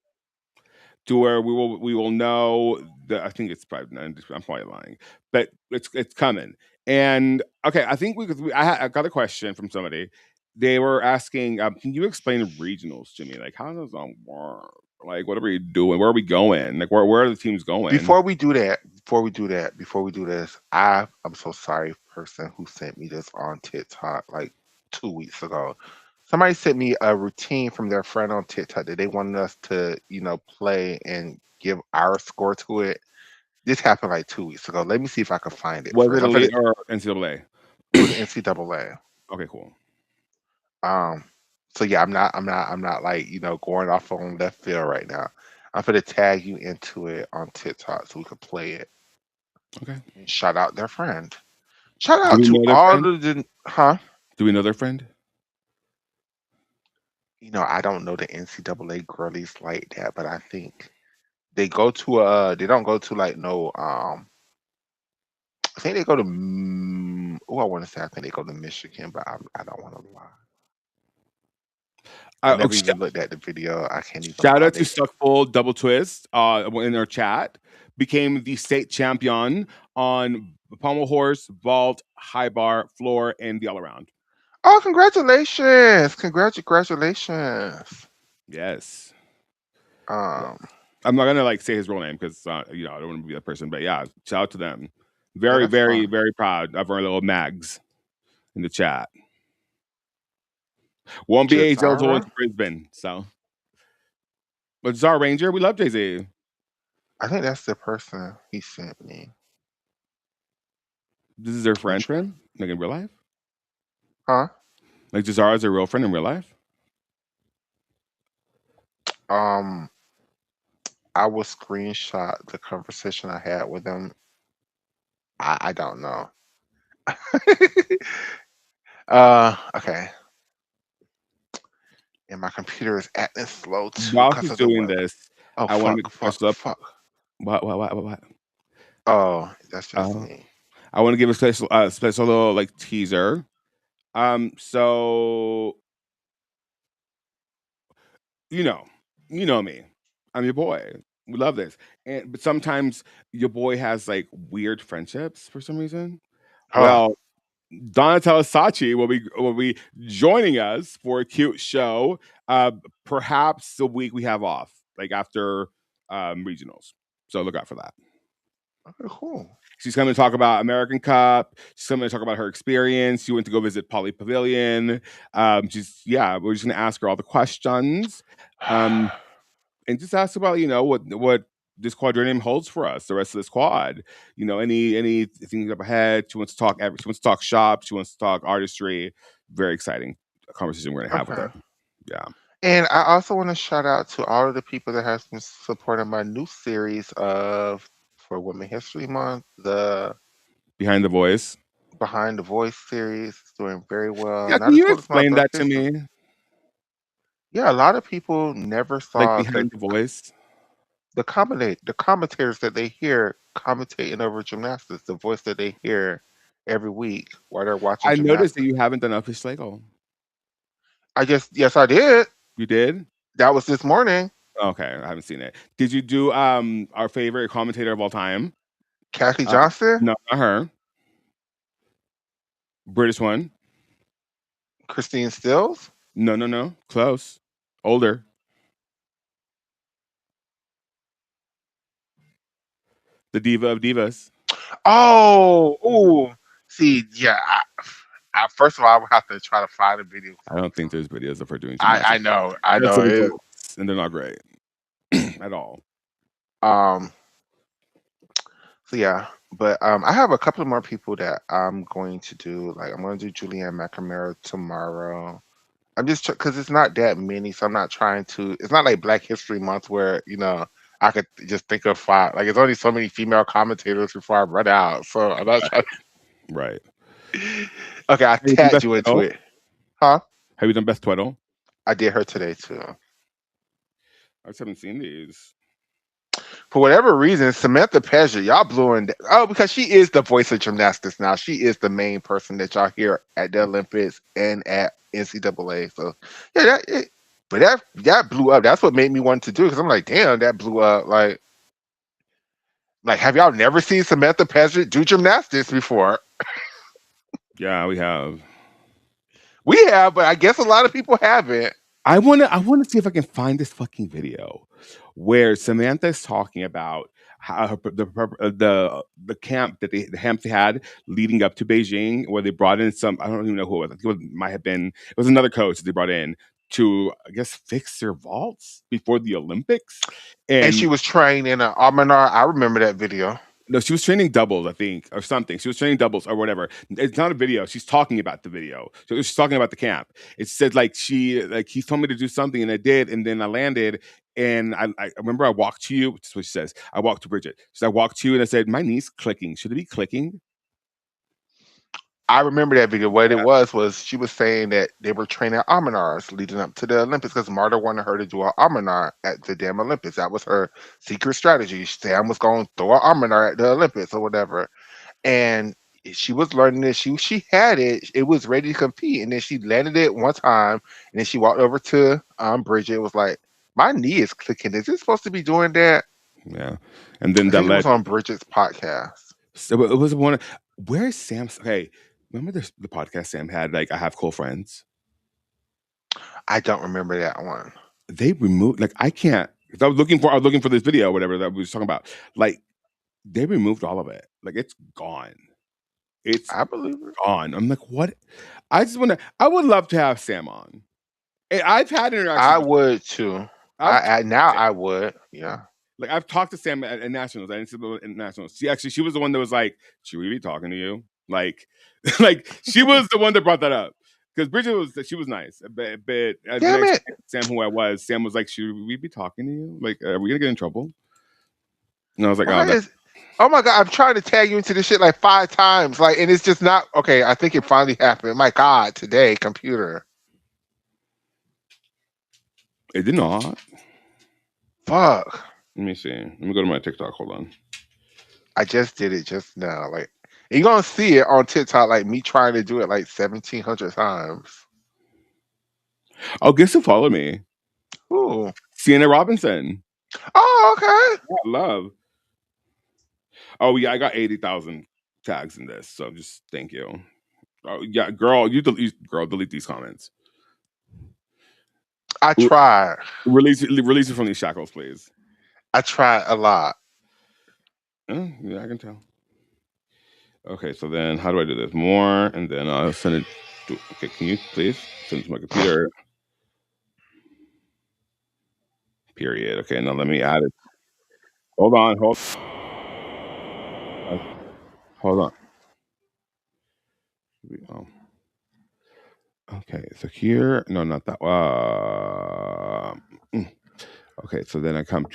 to where we will know the I think it's probably I'm probably lying, but it's coming. And okay, I think I got a question from somebody. They were asking, can you explain regionals to me? Like, how does that work? Like, what are we doing? Where are we going? Like, where are the teams going? before we do this, I'm so sorry, person who sent me this on TikTok like 2 weeks ago. Somebody sent me a routine from their friend on TikTok that they wanted us to, play and give our score to it. This happened like 2 weeks ago. Let me see if I can find it Was first. it I'm gonna. elite or NCAA? It was NCAA. Okay, cool. Um. So yeah, I'm not like going off on left field right now. I'm gonna tag you into it on TikTok so we can play it Okay. and shout out their friend. Shout Do out we to know their all friend? the huh? Do we know their friend? I don't know the NCAA girlies like that, but I think they don't go to like no I think they go to I want to say I think they go to Michigan, but I don't want to lie. I Oh, never even looked at the video. I can't even shout lie. out to Suckful Double Twist in our chat. Became the state champion on pommel horse, vault, high bar, floor, and the all around. Oh, congratulations! Congratulations! Yes. Um, I'm not gonna like say his real name because I don't want to be that person. But yeah, shout out to them. yeah, Very, that's very, fine. very proud of our little mags in the chat. Won't be age eligible Jazara, into Brisbane. So, but Zara Ranger, we love Jay Z. I think that's the person he sent me. This is their I'm friend, like in real life. huh? Like Jazara's a real friend in real life. Um, I will screenshot the conversation I had with him. I don't know. Okay. And my computer is acting slow too While because he's of the doing weather. this, Oh I want to make fuck, a fuck, special up. fuck. What? Oh, that's just Uh, me. I want to give a special little like teaser. So you know, you know me. I'm your boy. We love this, but sometimes your boy has like weird friendships for some reason. Oh, Well, Donatella Sachi will be joining us for a cute show. Perhaps the week we have off, like after regionals. So look out for that. okay, cool. She's coming to talk about American Cup. She's coming to talk about her experience. She went to go visit Poly Pavilion. We're just gonna ask her all the questions, um, and just ask about what this quadrennium holds for us, the rest of the squad. Any things up ahead. She wants to talk. She wants to talk shop. She wants to talk artistry. Very exciting conversation we're gonna have with her. Okay. Yeah, And I also want to shout out to all of the people that has been supporting my new series of for Women History Month, the behind the voice. Behind the Voice series is doing very well. Yeah, Not can as you well as my explain Black that to History. me? Yeah, a lot of people never Like saw behind the voice. the commentators that they hear commentating over gymnastics, the voice that they hear every week while they're watching I noticed that gymnastics. you haven't done a fish Lego. Yes, I did. You did? That was this morning. Okay, I haven't seen it. Did you do our favorite commentator of all time? Kathy Uh, Johnston, no, not her. British one. Christine Stills. No, no, no. Close. Older. The diva of divas. Oh, ooh. See, yeah. First of all, I would have to try to find a video. I don't think there's videos of her doing I gymnastics. know, I That's know the it. results, and they're not great at all. Um, so yeah, but I have a couple of more people that I'm going to do. Like I'm going to do Julianne McNamara tomorrow. I'm just because it's not that many, so I'm not trying to. It's not like Black History Month where I could just think of five. Like it's only so many female commentators before I run out. So I'm not trying. Right. Okay, I Have you done tagged Best you into Twiddle? it, huh? Have you done Best Twiddle? I did her today too. I just haven't seen these. For whatever reason, Samantha Pesci, y'all blew in. Oh, because she is the voice of gymnastics now. She is the main person that y'all hear at the Olympics and at NCAA. So yeah, but that blew up. That's what made me want to do because I'm like, damn, that blew up. Like, have y'all never seen Samantha Pesci do gymnastics before? Yeah, we have. We have, but I guess a lot of people haven't. I wanna see if I can find this fucking video where Samantha is talking about the camp that the camp they had leading up to Beijing, where they brought in some, I don't even know who it was. I think might have been, it was another coach that they brought in to, I guess, fix their vaults before the Olympics. And she And was trained in an Almanar. I remember that video. no, she was training doubles, I think, or something. She was training doubles or whatever. It's not a video. She's talking about the video. So she's talking about the camp. It said like he told me to do something and I did, and then I landed. And I remember I walked to you. That's what she says. I walked to Bridget. So I walked to you and I said, my knee's clicking. Should it be clicking? I remember that video. What it Yeah. was she was saying that they were training Almanars leading up to the Olympics because Marta wanted her to do an Almanar at the damn Olympics. That was her secret strategy. Sam was going to throw an Almanar at the Olympics or whatever. And she was learning this. She had it. It was ready to compete. And then she landed it one time. And then she walked over to Bridget. It was like, my knee is clicking. Is it supposed to be doing that? Yeah. And then I that think it led. was on Bridget's podcast. So it was one. Where's Sam's? Okay, remember the podcast Sam had? Like, I have cool friends. I don't remember that one. They removed, like, I can't. 'Cause I was looking for this video or whatever that we was talking about. Like, they removed all of it. Like, it's gone. It's I believe it. gone. I'm like, what? I just want to. I would love to have Sam on. And I've had I interactions with. would too. I've I now talked I would. Yeah. Like, I've talked to Sam at nationals. I didn't see the nationals. She was the one that was like, "Should we be talking to you?" Like, like she was the one that brought that up because Bridget she was nice, but then I Damn it. explained to Sam who I was. Sam was like, "Should we be talking to you? Like, are we gonna get in trouble?" And I was like, "Oh, Why that." is Oh my god, I'm trying to tag you into this shit like 5 times. Like, and it's just not okay. I think it finally happened. My god, today, computer. It did not. Fuck. Let me see. Let me go to my TikTok. Hold on. I just did it just now. Like, you're gonna see it on TikTok, like me trying to do it like 1,700 times. Oh, guess who followed me? Ooh. Sienna Robinson. Oh, okay. Yeah, love. Oh yeah, I got 80,000 tags in this. So just thank you. Oh yeah, girl, girl, delete these comments. I tried. Release it from these shackles, please. I tried a lot. Yeah, I can tell. Okay, so then how do I do this? More, and then I'll send it to. Okay, can you please send it to my computer? Period. Okay, now let me add it. Hold on, hold on. Oh, okay, so here, no, not that. Mm. Okay, so then I come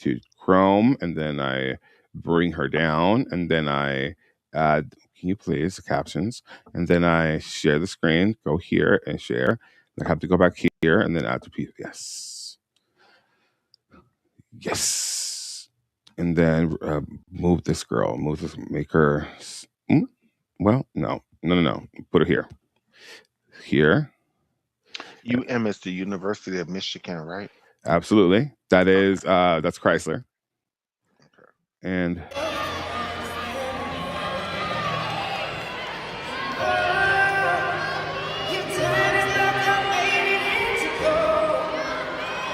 to Chrome, and then I bring her down, and then I add. Can you please the captions? And then I share the screen. Go here and share. I have to go back here and then add to people. Yes, yes. And then move this girl. Move this. Make her. Well, no. Put her here. Here. UM is the University of Michigan, right? Absolutely. That Okay. is. That's Chrysler. Okay. And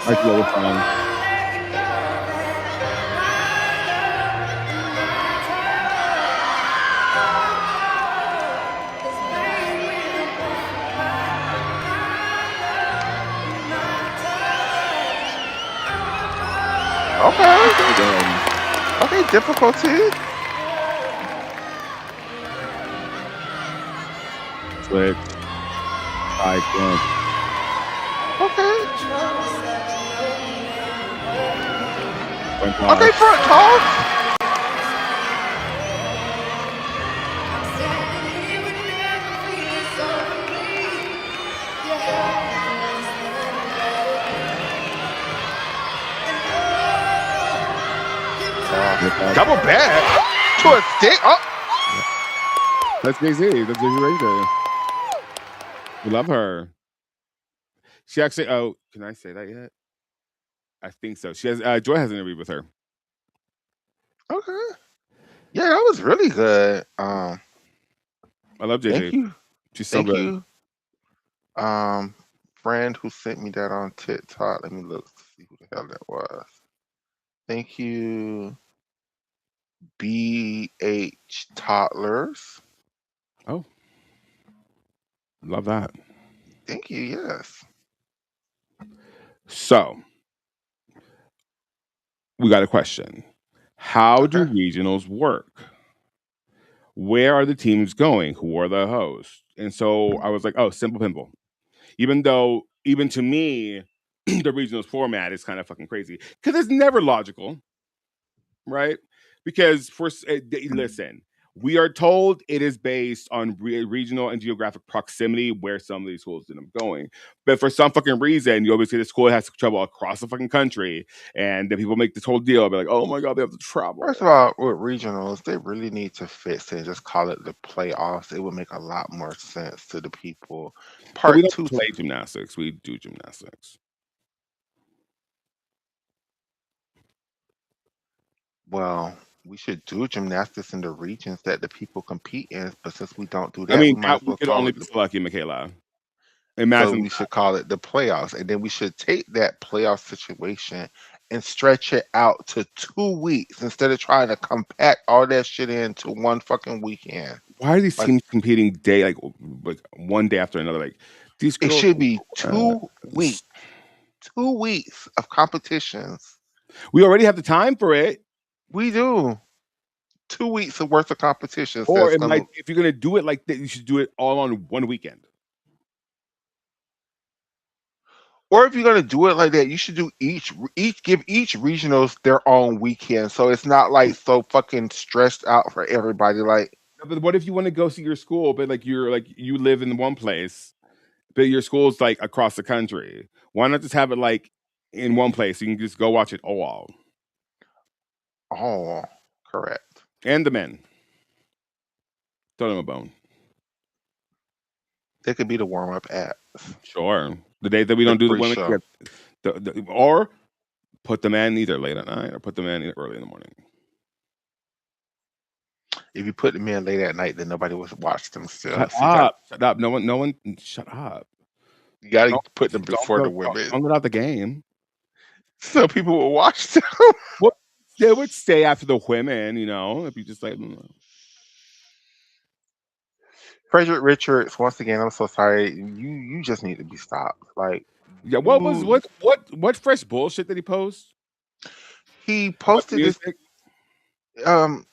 I love the song. Okay. So good. Okay, difficulty. Switch. I can. Okay. Front Okay, toss. front toss. Flip up. Double back to a stick. Oh, That's Jay Z. That's Jay Z right there. We love her. She actually. Oh, can I say that yet? I think so. She has. Joy has an interview with her. okay. Yeah, that was really good. I love Jay Thank Z. you. She's so Thank good. you. Um, friend who sent me that on TikTok. Let me look to see who the hell that was. Thank you. BH toddlers. Oh, love that. Thank you. Yes. So we got a question. How do Okay. regionals work? Where are the teams going? Who are the hosts? And so I was like, oh, simple pimple. Even though, even to me, the regionals format is kind of fucking crazy because it's never logical, right? Because listen, we are told it is based on regional and geographic proximity where some of these schools end up going. But for some fucking reason, you always see the school has to travel across the fucking country, and then people make this whole deal. Be like, oh my god, they have to First travel. of all, with regionals, they really need to fix it and just call it the playoffs. It would make a lot more sense to the people. But we Part don't two, play gymnastics; we do gymnastics. well, we should do gymnastics in the regions that the people compete in, but since we don't do I that, mean, we might that as we well could call only it be the so lucky, Michaela. so Imagine we should call it the playoffs. And then we should take that playoff situation and stretch it out to 2 weeks instead of trying to compact all that shit into one fucking weekend. why are these Like teams competing day like one day after another? Like these it girls, should be uh, 2 weeks, 2 weeks of competitions. we already have the time for it. We do 2 weeks of worth of competitions Or that's it gonna might, if you're gonna do it like that, you should do it all on one weekend. or if you're gonna do it like that, you should do each give each regionals their own weekend, so it's not like so fucking stressed out for everybody. Like, No, but what if you want to go see your school, but like you live in one place, but your school's like across the country? Why not just have it like in one place? You can just go watch it all. oh, correct. And the men, throw them a bone. They could be the warm up acts, Sure. The day that we the don't do the women, pre-show. or put them in either late at night or put them in early in the morning. If you put them in late at night, then nobody will watch them still. Shut So you got up! Shut up! No one. Shut up! you got to Don't put them don't before go. the women, Don't go out the game. so people will watch them. Well, they would stay after the women, if you just like, Frederick Richards, once again, I'm so sorry. You just need to be stopped. Like yeah. What was you, what fresh bullshit did he post? he What posted this music? um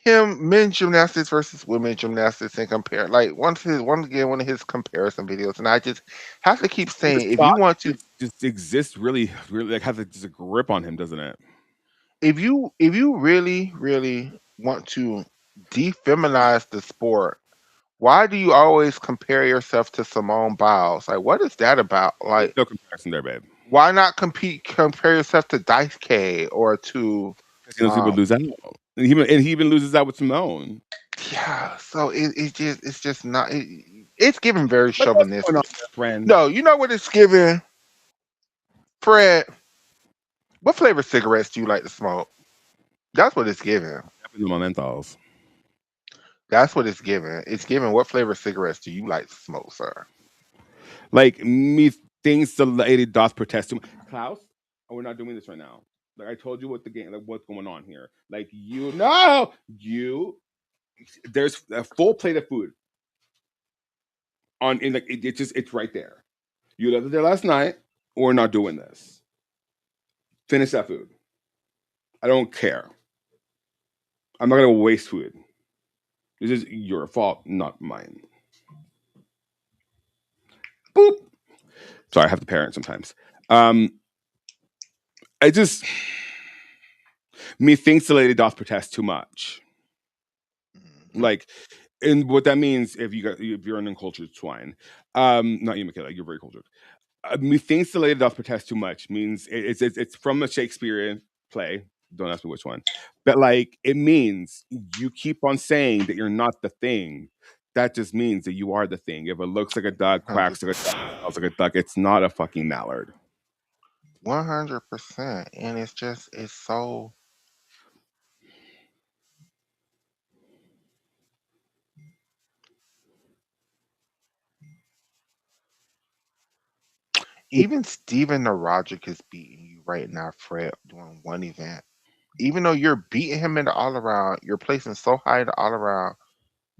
him men's gymnastics versus women's gymnastics and compare like one of his comparison videos, and I just have to keep This saying if you thought want to just exists really, really like has just a grip on him, doesn't it? if you really want to defeminize the sport, why do you always compare yourself to Simone Biles? Like, what is that about? There's Like, no comparison there, babe. why not compare yourself to Dice K or to Because he knows he would um lose out, and he even loses out with Simone. yeah, so it's just not it's giving very Like what's going on, chauvinistic. there, friend? No, you know what it's giving, Fred? What flavor cigarettes do you like to smoke? That's what it's giving. Definitely the menthols. That's what it's giving. It's giving what flavor cigarettes do you like to smoke, sir? Like me things the lady doth protest to Klaus. Oh, we're not doing this right now. Like I told you what the game, like what's going on here. Like you, no, you. There's a full plate of food on, in like it's right there. You left it there last night. We're not doing this. Finish that food. I don't care. I'm not gonna waste food. This is your fault, not mine. Boop. Sorry, I have to parent sometimes. Um, I just methinks the lady doth protest too much. Mhm. Like, and what that means if you're an uncultured swine, not you, Michaela, you're very cultured. Methinks the lady doth protest too much means it's from a Shakespearean play. Don't ask me which one, but like it means you keep on saying that you're not the thing. That just means that you are the thing. If it looks like a duck, quacks like a duck, 100%. smells like a duck, it's not a fucking mallard. 100%. And it's so even Steven Narodjic is beating you right now, Fred, doing one event. even though you're beating him in the all around, you're placing so high in the all around,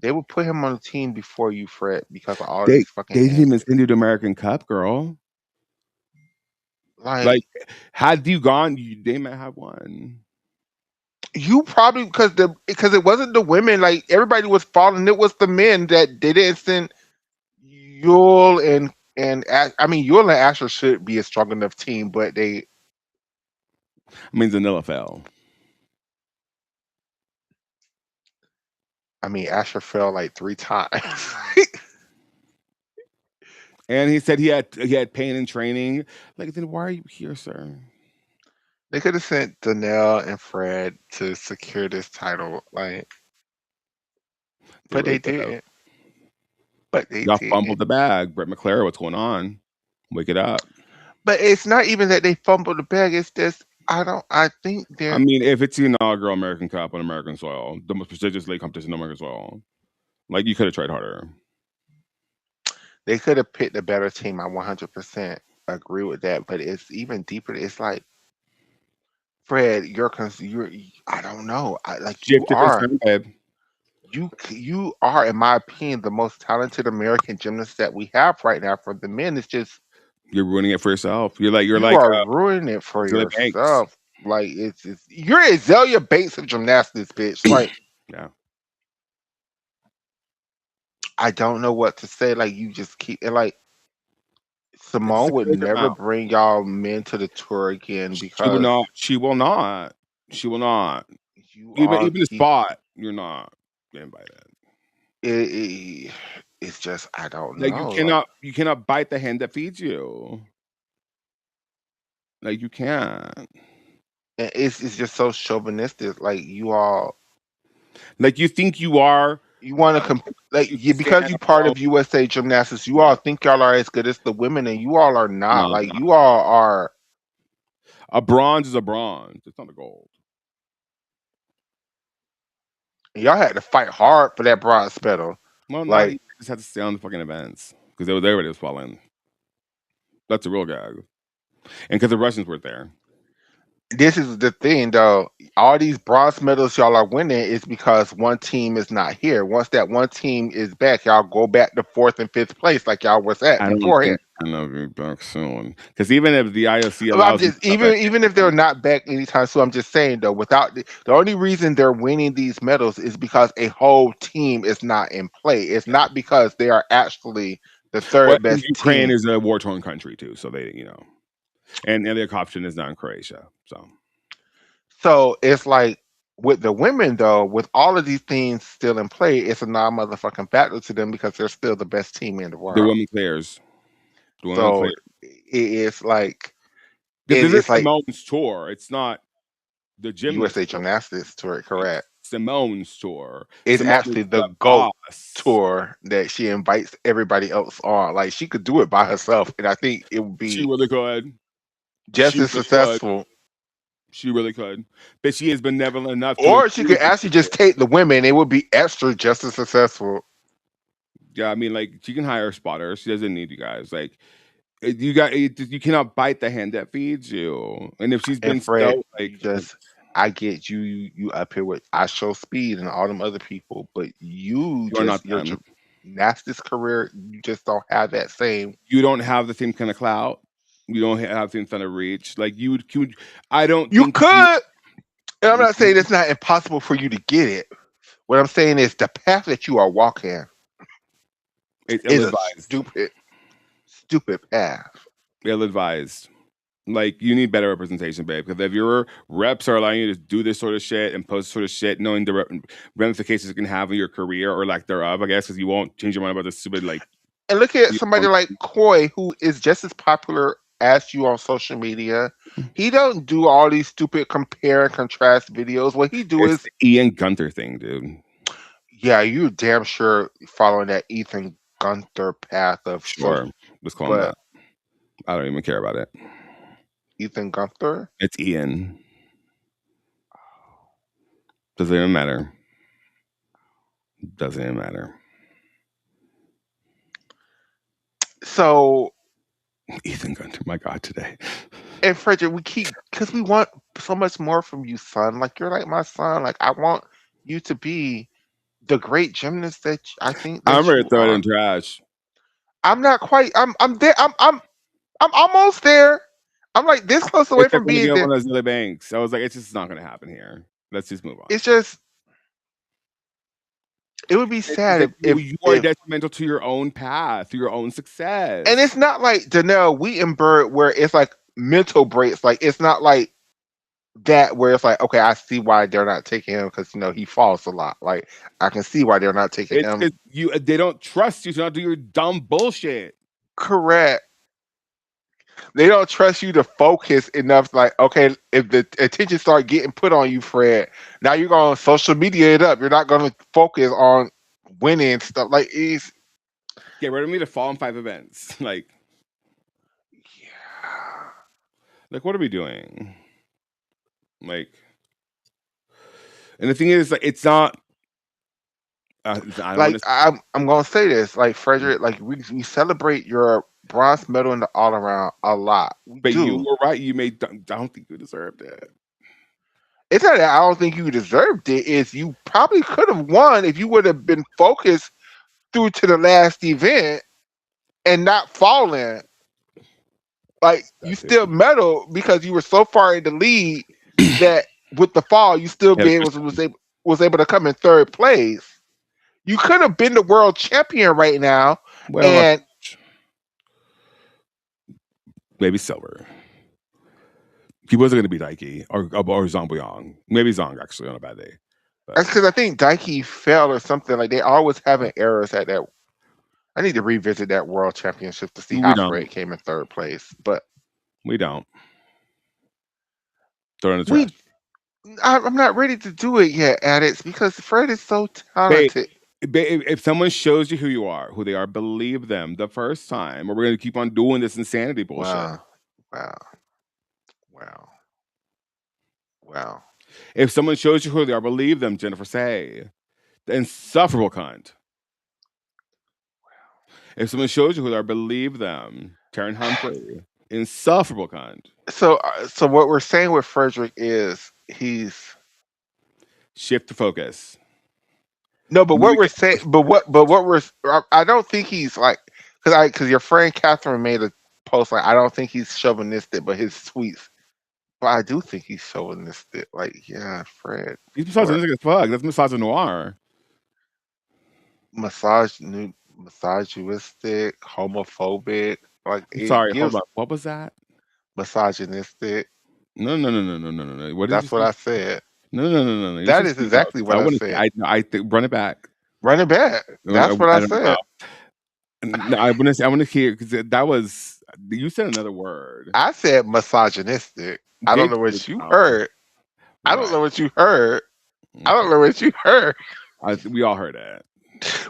they would put him on the team before you, Fred, because of all They these fucking they didn't even antics. send you to American Cup, girl. Like, Like had you gone, they might have won. you probably because it wasn't the women, like everybody was falling. It was the men that they didn't send Yule I mean Yule and Asher should be a strong enough team, but I mean, Zanilla fell, I mean Asher fell like 3 times. and he said he had pain in training. Like, then why are you here, sir? They could have sent Danelle and Fred to secure this title, like, They but really they could have. didn't. But they Y'all didn't. fumbled the bag. Brett McClare, what's going on? Wake it up. But it's not even that they fumbled the bag. It's just I don't. I think I mean, if it's the inaugural American Cup on American soil, the most prestigious league competition on American soil, like, you could have tried harder. they could have picked a better team. I 100% agree with that. But it's even deeper. It's like Fred, you're. I don't know. Like Shift your concern, babe. you are, in my opinion, the most talented American gymnast that we have right now. For the men, it's just You're ruining it for yourself. You're like you are ruining it for Billy Banks. yourself. Like it's you're Azalea Bates of gymnastics, bitch. Like Yeah. I don't know what to say. Like you just keep and like Just Simone would close your never mouth. bring y'all men to the tour again She will because not. She will not. She will not. you Even all even the keep spot, you're not invited. it, it's just I don't Like, you know. Like cannot you cannot bite the hand that feeds you. Like, you can't. it's just so chauvinistic. Like you all Like, you think you are you want to uh, like you you can stand because you part alone. of USA Gymnastics. You all No, think y'all are as good as the women, and you all are not. no, Like no. you all are. A bronze is a bronze. It's not a gold. Y'all had to fight hard for that bronze medal. Well, not Like you just had to stay on the fucking events because everybody was falling. That's a real gag. And because the Russians were there. this is the thing, though. All these bronze medals y'all are winning is because one team is not here. Once that one team is back, y'all go back to fourth and fifth place like y'all was at I don't beforehand. think I know be back soon. Because even if the IOC But I'm allows them just to come back even if they're not back anytime soon. I'm just saying though, without the only reason they're winning these medals is because a whole team is not in play. It's in. not because they are actually the Well, third and best Ukraine team. is a war torn country too, so they. And their option is not in Croatia. So So it's like with the women though, with all of these things still in play, it's a non motherfucking battle to them because they're still the best team in the the world. women players, the women So players, it's like because this is it's like Simone's tour. It's not the gymnast USA tour. Gymnastics tour, It's correct? Simone's tour. It's Simone actually is the the GOAT boss. tour that she invites everybody else on. Like she could do it by herself, and I think it would She be really could. just She as really could. successful. She really could. But she is benevolent enough to Or she could include the actually just people. take the women; it would be extra just as successful. Yeah, I mean, like, she can hire spotters. She doesn't need you guys. Like, you cannot bite the hand that feeds you. And if she's And been Fred, so you just I get you up here with I show speed and all them other people, but you you're not just your them. gymnastics career, you just don't have that same. You don't have the same kind of clout. You don't have the same kind of reach. Like, I don't You think you. could, and I'm not saying it's not impossible for you to get it. What I'm saying is the path that you are walking It's is a ill-advised. stupid path. Ill-advised. Like, you need better representation, babe. Because if your reps are allowing you to do this sort of shit and post sort of shit, knowing the ramifications it can have in your career or lack thereof, I guess, because you won't change your mind about this stupid, like, And look at you somebody know, like Coy, who is just as popular as you on social media. He don't do all these stupid compare and contrast videos. What he do it's is, the Ian Gunther thing, dude. yeah, you damn sure following that Ethan Gunther path of social, Sure. Let's call him but that. I don't even care about it. Ethan Gunther. It's Ian. Doesn't even matter. Doesn't even matter. So Ethan Gunther, my God, today. And Frederick, we keep because we want so much more from you, son. Like you're like my son. Like I want you to be the great gymnast that I think I'm that ready to you throw it in are. trash. I'm not quite. I'm there. I'm almost there. I'm like this close away Except from when they being get there. one of those other banks. I was like, it's just not going to happen here. Let's just move on. It's just it would be It's sad like if you are if detrimental to your own path, to your own and it's success. not like Janelle Wheatenberg where it's like mental breaks. Like it's not like that where it's like okay, I see why they're not taking him because he falls a lot. Like I can see why they're not taking It's him. because they don't trust you to not do your dumb bullshit. Correct. They don't trust you to focus enough. Like okay, if the attention start getting put on you, Fred, now you're gonna social media it up. You're not gonna focus on winning and stuff. Like it's Get rid of me to fall in 5 events. yeah. What are we doing? Like, and the thing is, like, it's not. I don't want Like to. I'm gonna say this, like Frederick, like we celebrate your bronze medal in the all around a lot. We But you do. were right. You made. I don't think you deserved it. It's not that I don't think you deserved it. Is you probably could have won if you would have been focused through to the last event and not fallen. Like you That still too. medal because you were so far in the lead that with the fall you still Yeah, be able was able to come in third place. You could have been the world champion right now, well, not and maybe silver. He wasn't going to be Daiki or Zombiong. Maybe Zong actually on a bad day. But that's because I think Daiki fell or something. Like they always having errors at that. I need to revisit that world championship to see we how don't. Fred came in third place. But We don't. Throw it in the trash. we, I'm not ready to do it yet, Addicts, because Fred is so Babe, talented. if someone shows you who you are, who they are, believe them the first time, or we're going to keep on doing this insanity bullshit. Wow, wow, wow, wow. If someone shows you who they are, believe them, Jennifer Say. The insufferable cunt. If someone shows you who they are, believe them. Taryn Humphrey. Insufferable cunt. So what we're saying with Frederick is he's Shift the focus. no, but You need what to we're get saying, but what we're, I don't think he's like, because your friend Catherine made a post like, I don't think he's chauvinistic, but his tweets, but I do think he's chauvinistic. Like, yeah, Fred, he's you are misogynistic as fuck. That's misogynoir. misogynistic, homophobic. Like, I'm it sorry, hold gives on. What was that? misogynistic. No, no, no, no, no, no, no, no. What did you That's what say? I said. No, no, no, no, no. You That said is something else. exactly I what I want to. said. I think run it back. Run it back. That's what I I don't said. know. No, I want to. I want to hear because that was. You said another word. I said misogynistic. I don't Did know you what you now? heard. I don't Right. know what you heard. I don't Okay. know what you heard. We all heard it.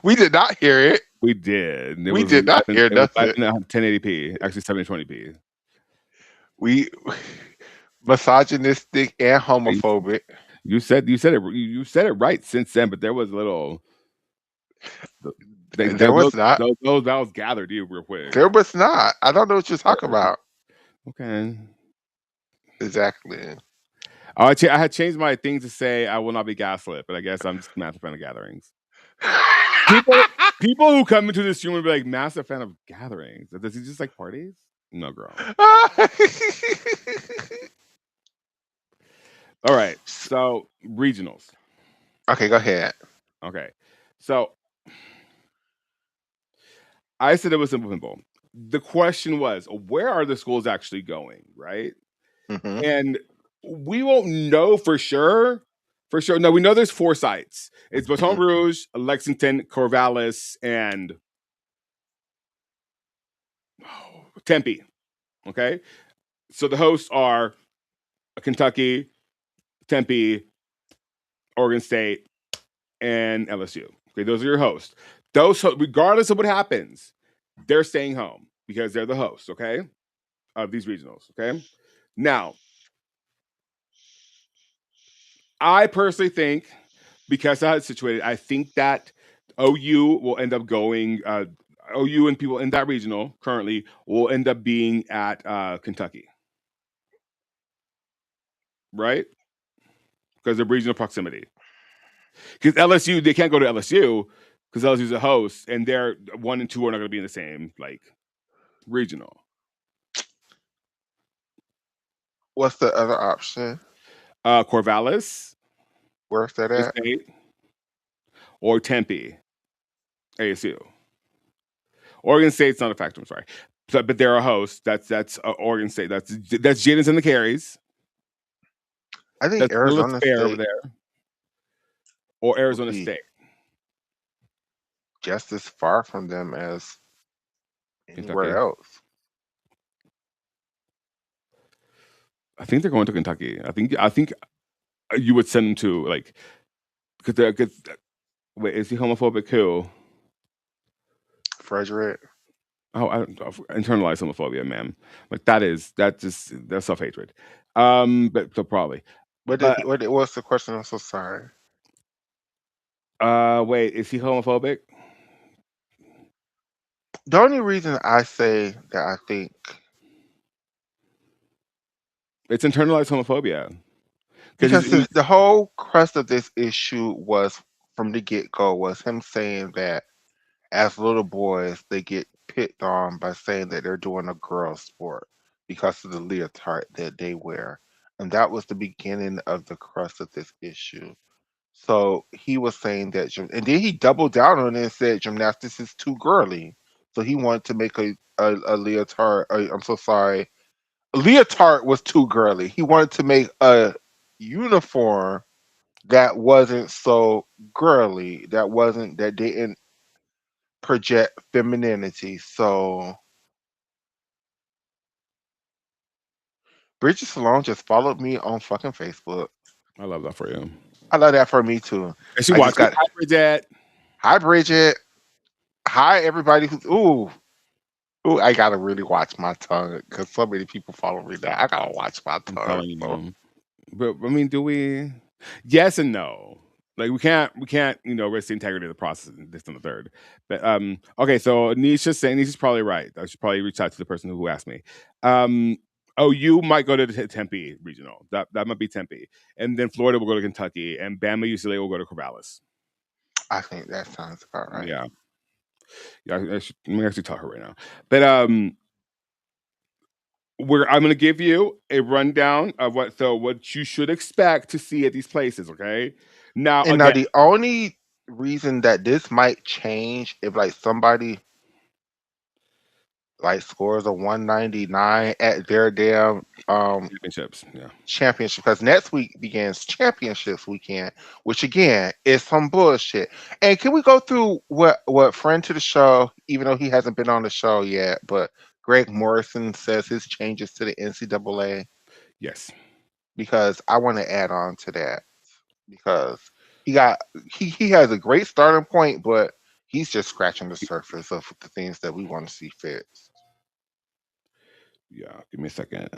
We did not hear it. We did. It We was did not 11. hear It was nothing. 1080p. Actually, 720p. We misogynistic and homophobic. You said it. You said it right since then, but there was a little. There was not. Those vowels gathered you real quick. There was not. I don't know what you're talking about. Okay. Exactly. I had changed my thing to say I will not be gaslit, but I guess I'm just a massive fan of gatherings. People people who come into this room and be like massive fan of gatherings. Does he just like parties? No, girl. All right. So regionals. Okay, go ahead. Okay. So I said it was simple. The question was, where are the schools actually going? Right. Hmm. And we won't know for sure. For sure. No, we know there's 4 sites. It's Baton Hmm. Rouge, Lexington, Corvallis, and Tempe. Okay. So the hosts are Kentucky, Tempe, Oregon State, and LSU. Okay, those are your hosts. Regardless of what happens, they're staying home because they're the hosts. Okay, of these regionals. Okay. Now, I personally think because how it's situated, I think that OU will end up going. OU and people in that regional currently will end up being at Kentucky. right? Because of regional proximity. Because LSU, they can't go to LSU because LSU's a host, and they're 1 and 2 are not going to be in the same like regional. What's the other option? Corvallis, Where's that the at? state, or Tempe, ASU. Oregon State's not a factor. I'm sorry, but they're a host. That's Oregon State. That's Jadens and the Carries. I think That's Lilith Arizona Fair over State there, or would Arizona be State, just as far from them as anywhere Kentucky. else. I think they're going to Kentucky. I think you would send them to like because wait, is he homophobic too? Frederick. Oh, I've internalized homophobia, man. Like that's self hatred. But so probably. But What's the question? I'm so sorry. wait, is he homophobic? The only reason I say that I think It's internalized homophobia because because the whole crust of this issue was from the get go was him saying that as little boys they get picked on by saying that they're doing a girl sport because of the leotard that they wear, and that was the beginning of the crust of this issue. So he was saying that, and then he doubled down on it and said gymnastics is too girly. So he wanted to make a leotard. I'm so sorry. A leotard was too girly. He wanted to make a uniform that wasn't so girly. That didn't project femininity. So Bridget Salone just followed me on fucking Facebook. I love that for you. I love that for me too. And she I just watched it. got Hi, Bridget. hi Bridget. Hi everybody who's ooh, I gotta really watch my tongue because so many people follow me now. I gotta watch my I'm tongue. telling So you. But I mean, do we? Yes and no. Like we can't risk the integrity of the process and this and the third. But okay, so Nisha's probably right. I should probably reach out to the person who asked me. Um oh, you might go to the Tempe regional. That might be Tempe. And then Florida will go to Kentucky and Bama UCLA will go to Corvallis. I think that sounds about right. Yeah. Yeah, let me actually tell her right now. But I'm going to give you a rundown of what you should expect to see at these places. Okay. Now And now again, the only reason that this might change if like somebody like scores a 199 at their damn championships. Yeah. championship, because next week begins championships weekend, which again is some bullshit. And can we go through what friend to the show, even though he hasn't been on the show yet, but Greg Morrison says his changes to the NCAA, Yes. because I want to add on to that because he got he has a great starting point, but he's just scratching the surface of the things that we want to see fixed. Yeah. Give me a second.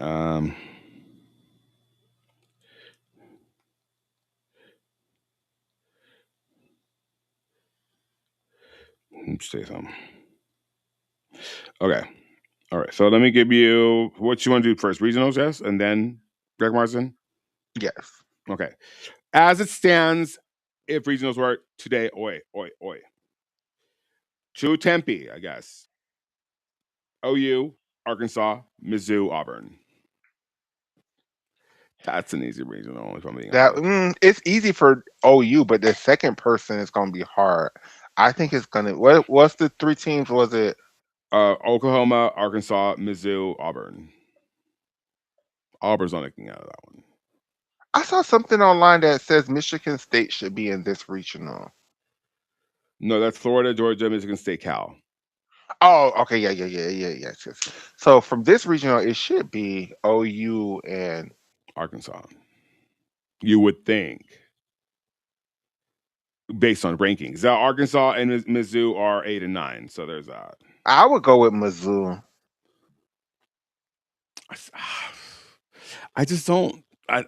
Let me say something. Okay. All right. So let me give you what you want to do first. Regionals, yes, and then Greg Morrison. Yes. Okay. As it stands, if regionals were today, oi, oi, oi. To Tempe, I guess. OU, Arkansas, Mizzou, Auburn. That's an easy regional, if I'm being That honest. it's easy for OU, but the second person is going to be hard. I think it's gonna. What's the three teams? Was it? Oklahoma, Arkansas, Mizzou, Auburn. Auburn's not looking out of that one. I saw something online that says Michigan State should be in this regional. No, that's Florida, Georgia, Michigan State, Cal, Oh, okay, yeah, yes, yes. So from this regional, it should be OU and Arkansas. You would think, based on rankings. Now, Arkansas and Mizzou are 8 and 9, so there's that. I would go with Mizzou. I just don't. I,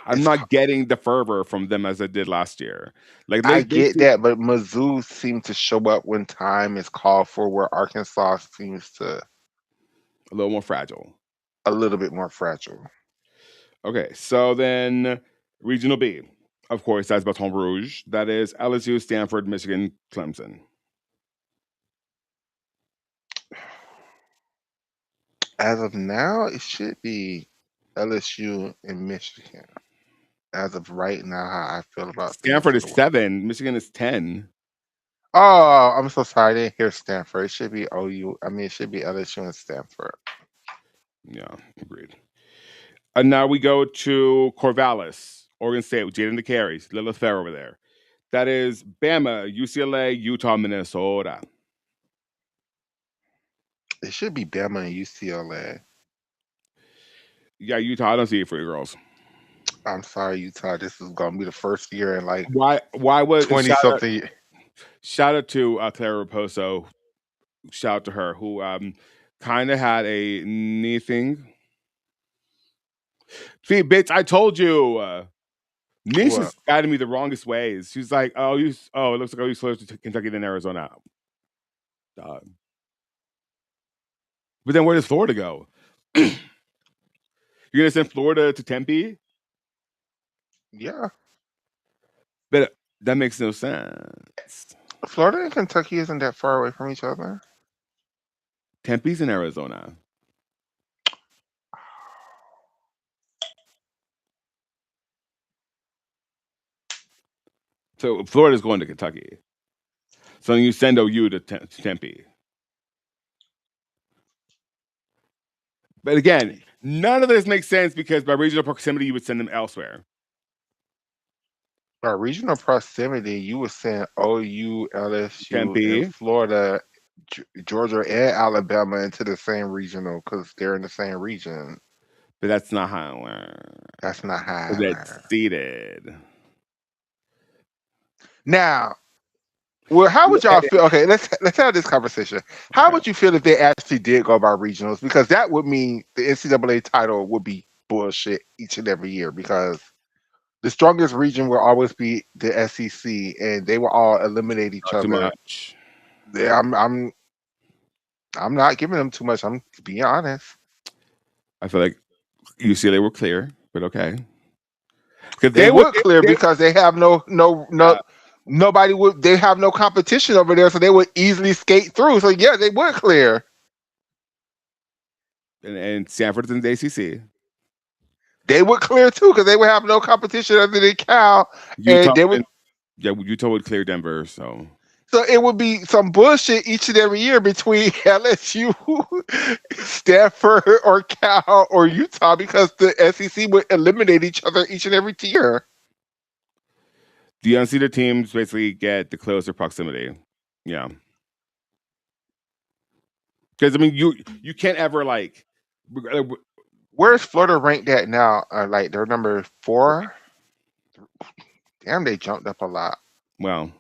I'm It's not getting the fervor from them as I did last year. Like I they get that, but Mizzou seems to show up when time is called for, where Arkansas seems to a little more fragile. a little bit more fragile. Okay, so then Regional B, of course, that's Baton Rouge. That is LSU, Stanford, Michigan, Clemson. As of now, it should be LSU and Michigan. As of right now, how I feel about things Stanford in is the West. 7, Michigan is 10. Oh, I'm so sorry. I didn't hear Stanford. It should be OU. I mean, it should be LSU and Stanford. Yeah, agreed. And now we go to Corvallis, Oregon State with Jaden DeCarries, Lilith Fair over there. That is Bama, UCLA, Utah, Minnesota. It should be Bama and UCLA. Yeah, Utah, I don't see it for you girls. I'm sorry, Utah. This is gonna be the first year in like Why was 20 something. shout out to Clara Raposo, shout out to her, who kind of had a knee thing. See, bitch, I told you. What? Nisha's guided me the wrongest ways. She's like, it looks like you closer to Kentucky than Arizona. Uh, but then where does Florida go? You're gonna send Florida to Tempe? Yeah. But that makes no sense. Florida and Kentucky isn't that far away from each other. Tempe's in Arizona. So Florida's going to Kentucky. So you send OU to Tempe. But again, none of this makes sense because by regional proximity, you would send them elsewhere. By regional proximity, you were saying OU, LSU, and Tempe, Florida, Georgia, and Alabama into the same regional because they're in the same region. but that's not how it works. That's not how it That's works. seated. Now, well, how would y'all feel? Okay, let's have this conversation. How Okay. would you feel if they actually did go by regionals? Because that would mean the NCAA title would be bullshit each and every year because the strongest region will always be the SEC, and they will all eliminate each Not too other. much. Yeah, I'm not giving them too much. I'm being honest. I feel like UCLA were clear, but okay. Because They would clear because they have uh, nobody would. They have no competition over there, so they would easily skate through. So yeah, they would clear. and Stanford's in the ACC. They would clear too because they would have no competition other than Cal, Utah, and they would. Utah would clear Denver. So So it would be some bullshit each and every year between LSU, Stanford, or Cal, or Utah because the SEC would eliminate each other each and every year. the unseeded teams basically get the closer proximity. Yeah, because I mean, you can't ever like. Where's Florida ranked at now? Like they're number 4. Damn, they jumped up a lot. Well,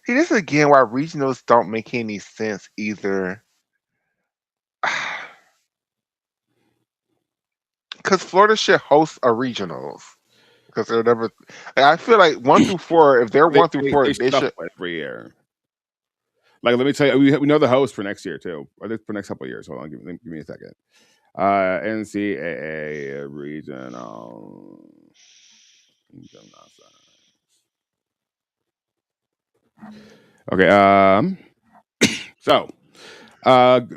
See, this is again why regionals don't make any sense either. Because Florida should host a regionals. Because they're never. I feel like 1 through 4. If they're they, 1 through 4, they they shuffle should. every year. Like, let me tell you, we know the host for next year too, or for next couple of years. Hold on, give me a second. NCAA regional. Okay. So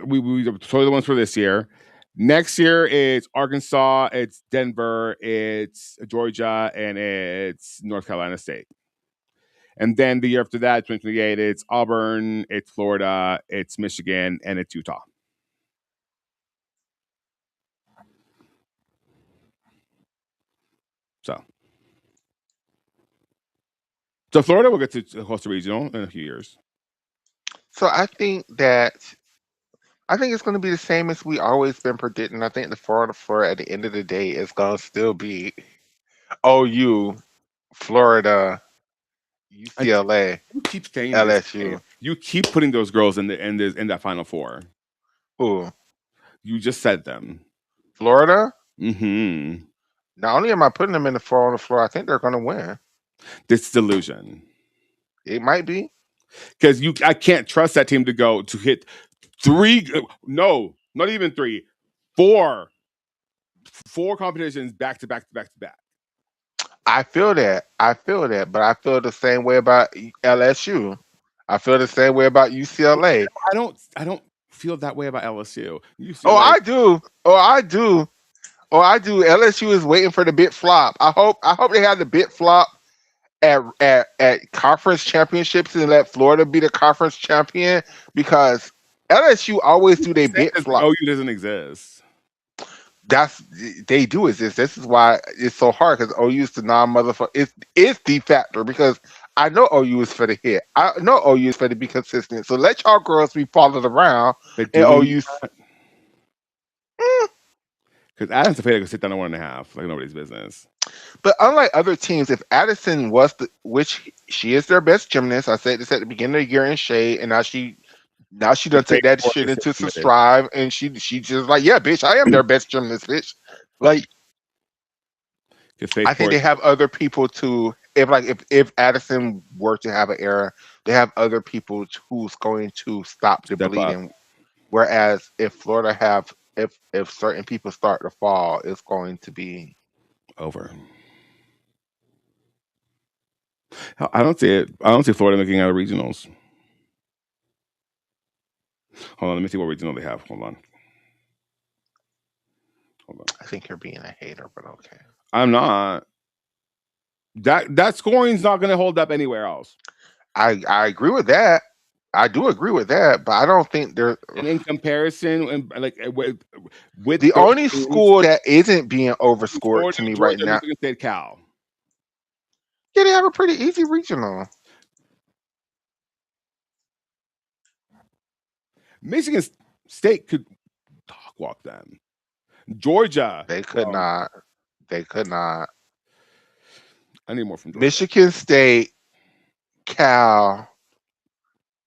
we told the ones for this year. Next year it's Arkansas, it's Denver, it's Georgia, and it's North Carolina State. And then the year after that, 2028, it's Auburn, it's Florida, it's Michigan, and it's Utah. So, so Florida will get to host a regional in a few years. So I think it's going to be the same as we always been predicting. I think the Florida floor at the end of the day is going to still be OU, Florida, And UCLA, you keep saying this. Dave. LSU. You keep putting those girls in that Final Four. Who? You just said them. Florida? Mm-hmm. Not only am I putting them in the 4 on the floor, I think they're going to win. This delusion. It might be. because I can't trust that team to go to hit three. No, not even three, four, four competitions back to back to back to back. I feel that. I feel that, but I feel the same way about LSU. I feel the same way about UCLA. I don't feel that way about LSU. Oh, UCLA I do. Oh, I do. Oh, I do. LSU is waiting for the big flop. I hope they have the big flop at conference championships and let Florida be the conference champion because LSU always do their big flop. OU doesn't exist. That's they do exist. This is why it's so hard because OU is the non motherfucker. It's the factor because I know OU is for the hit. I know OU is for to be consistent. So let y'all girls be followed around But and do we? OU. Because Adams Cepeda could sit down at 1.5 like nobody's business. But unlike other teams, if Addison was which she is their best gymnast, I said this at the beginning of the year in shade, and now she The done take fake that four shit can stay into some committed. stride, and she just like, yeah, bitch, I am their best gymnast, bitch. Like Because fake I think four they have other people to if Addison were to have an error, they have other people who's going to stop the step up bleeding. Whereas if Florida have if certain people start to fall, it's going to be over. I don't see it. I don't see Florida making out of regionals. Hold on, let me see what regional they have. Hold on. Hold on. I think you're being a hater, but okay. I'm not. That scoring's not going to hold up anywhere else. I agree with that. I do agree with that, but I don't think they're And in comparison, and like with the those only teams, school that isn't being overscored to me right Georgia, now. Michigan State, Cal, Yeah, they have a pretty easy regional. Michigan State could dog walk them. Georgia, They could not. They could not. I need more from Georgia. Michigan State, Cal,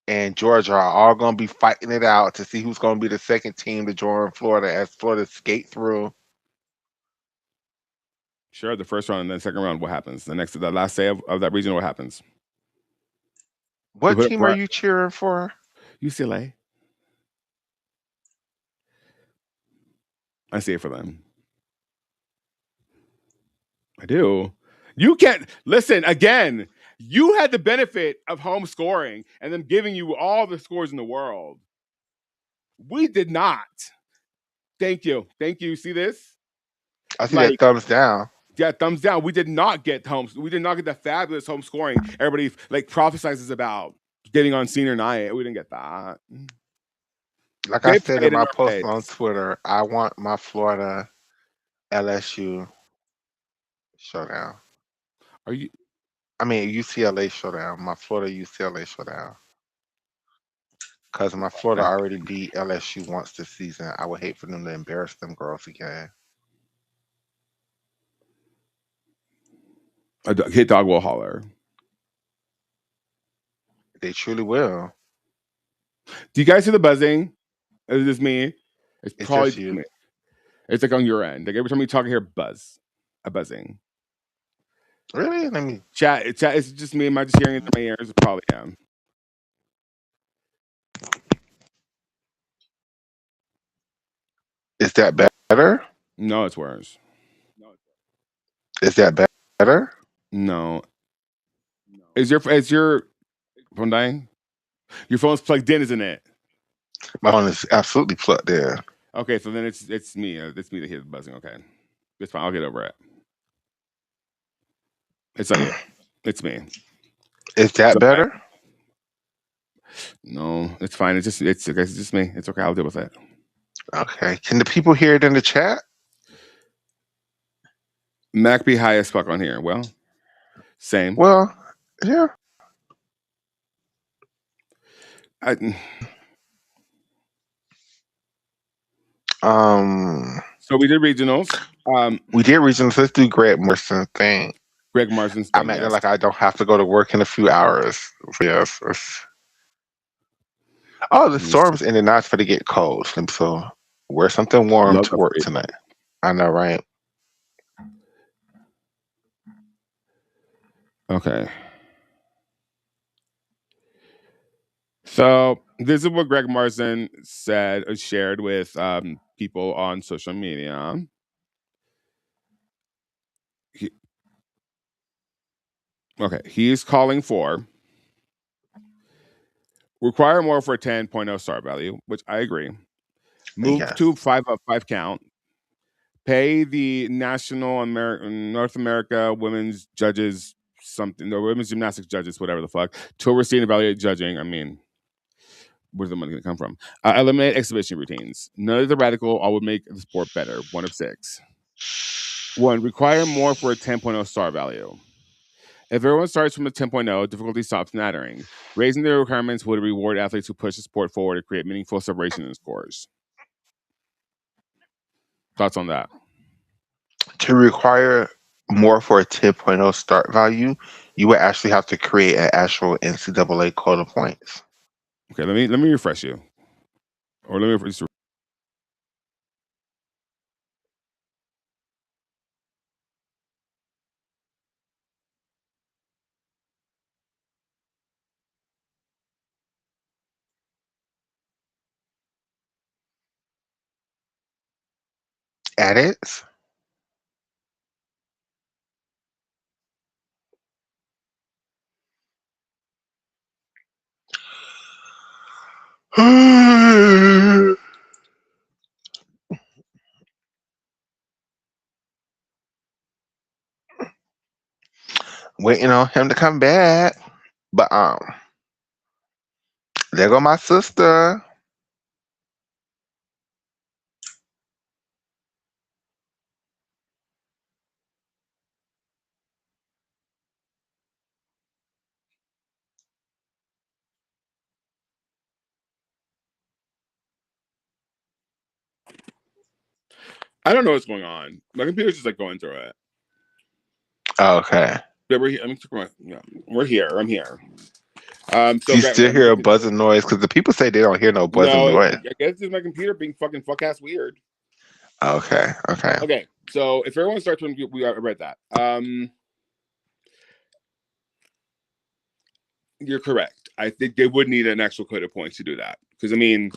and Georgia are all going to be fighting it out to see who's going to be the second team to join Florida as Florida skate through. Sure, the first round and then second round. What happens? The last day of that region. What happens? We What put up team are front. you cheering for? UCLA. I see it for them. I do. You can't listen again. You had the benefit of home scoring and them giving you all the scores in the world. We did not. Thank you. Thank you. See this? I see that Like, thumbs down. yeah, thumbs down. We did not get home. We did not get the fabulous home scoring everybody like prophesizes about getting on senior night. We didn't get that. Like I They said in played in my our post on face. Twitter, I want my Florida LSU showdown. Are you I mean UCLA showdown. My Florida UCLA showdown. Because my Florida already beat LSU once this season. I would hate for them to embarrass them girls again. hit dog will holler? They truly will. Do you guys see the buzzing? Is this me? It's It's probably just just you. me. It's like on your end. Like every time you talk, I hear buzz, a buzzing. Really? Let me. Chat. It's just me. Am I just hearing it in my ears? It probably am. Is that better? No, it's worse. Is that better? No, is your phone dying? Your phone's plugged in, isn't it? My phone is absolutely plugged in. Okay, so then it's me. It's me that hears the buzzing. Okay, it's fine. I'll get over it. It's not you. It's me. Is It's that okay. better? No, it's fine. It's okay. It's just me. It's okay. I'll deal with it. Okay. Can the people hear it in the chat? Mac be high as fuck on here. Well, same. Well, yeah. I, Um, so we did regionals. we did regionals. Let's do Greg Morrison thing. Greg Marsden's I'm thing. acting Yes. like I don't have to go to work in a few hours. Yes. Oh, the Let me see. storm's ended. Now it's for to get cold. So wear something warm Love to that work for you. tonight. I know, right? Okay. So this is what Greg Marsden said, shared with people on social media. He, okay, he's calling for require more for a 10.0 star value, which I agree. Move to Yes. 5 count. Pay the National American North America Women's Judges something, the Women's Gymnastics Judges, whatever the fuck, to oversee and evaluate judging. I mean, where's the money going to come from? Eliminate exhibition routines. None of the radical all would make the sport better. 1 of 6. 1. Require more for a 10.0 star value. If everyone starts from a 10.0, difficulty stops mattering. Raising the requirements would reward athletes who push the sport forward to create meaningful separation in scores. Thoughts on that? To require more for a 10.0 start value, you would actually have to create an actual NCAA code of points. Okay, let me refresh you, or let me just Edits? Waiting on him to come back. But there go my sister. I don't know what's going on. My computer's just like going through it. Okay. Yeah, we're here. We're here. I'm here. So You still hear a buzzing noise because the people say they don't hear no buzzing no, noise. I guess it's my computer being fucking fuck ass weird. Okay. Okay. Okay, so if everyone starts when we read that, you're correct. I think they would need an actual code of points to do that because I mean,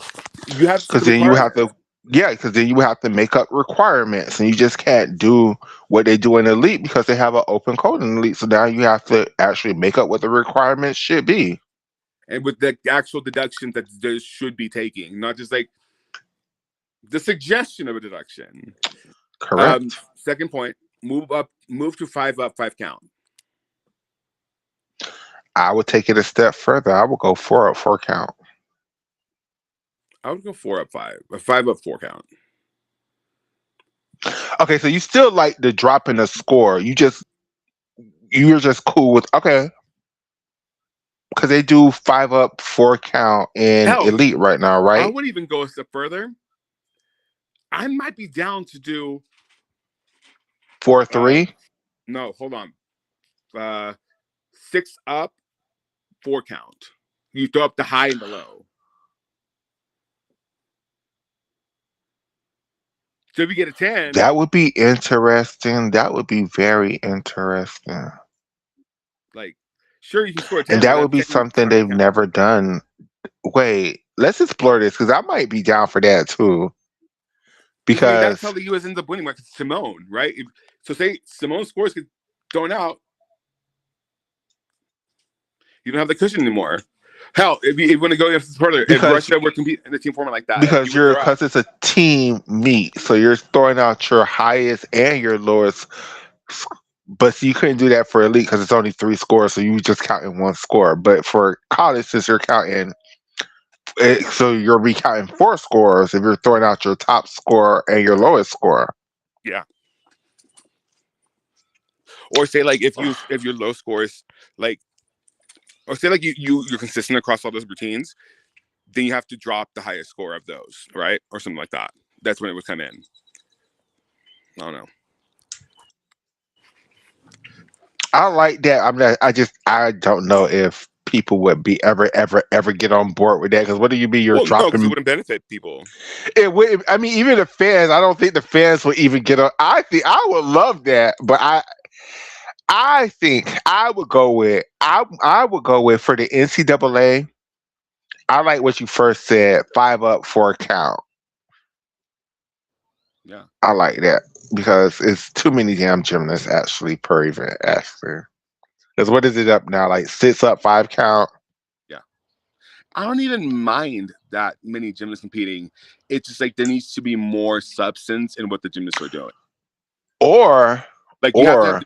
you have to set Because the then you have requirement. to, yeah, because then you have to make up requirements, and you just can't do what they do in elite because they have an open code in elite. So now you have to actually make up what the requirements should be. And with the actual deductions that they should be taking, not just like the suggestion of a deduction. Correct. Second point, move to 5 count. I would take it a step further. I would go 4 up, 4 count. I would go 4 up 5, a 5 up 4 count. Okay, so you still like the drop in the score. You're just cool with okay because they do 5 up, 4 count in Hell, elite right now, I right? would even go a step further. I might be down to do 4-3. no, hold on. 6 up 4 count. You throw up the high and the low. So if you get a 10, That would be interesting. That would be very interesting. like sure you can score a And 10, but that would that be 10 is something not gonna they've count. never done. Wait, let's explore this because I might be down for that too. Because I mean that's how Because the US ends up winning, like Simone, right? So say Simone scores get thrown out, you don't have the cushion anymore. Hell, if you want to go further, if because Russia were competing in a team format like that, you because would you're throw out. because it's a team meet, so you're throwing out your highest and your lowest. But see, you couldn't do that for elite because it's only 3 scores, so you just counting 1 score. But for college, since you're counting, so you're recounting 4 scores if you're throwing out your top score and your lowest score. Yeah. Or say like if your low scores like or say like you're consistent across all those routines, then you have to drop the highest score of those, right? Or something like that. That's when it would come in. I don't know. I like that. I don't know if people would be ever get on board with that. Because what do you mean you're Well, no, because it dropping? wouldn't benefit people. It would. I mean, even the fans. I don't think the fans would even get on. I think I would love that, but I think I would go with I would go with for the NCAA. I like what you first said. 5 up, 4 count. Yeah, I like that because it's too many damn gymnasts actually per event. Actually, because what is it up now? Like 6 up, 5 count, yeah. I don't even mind that many gymnasts competing. It's just like there needs to be more substance in what the gymnasts are doing. or Like you or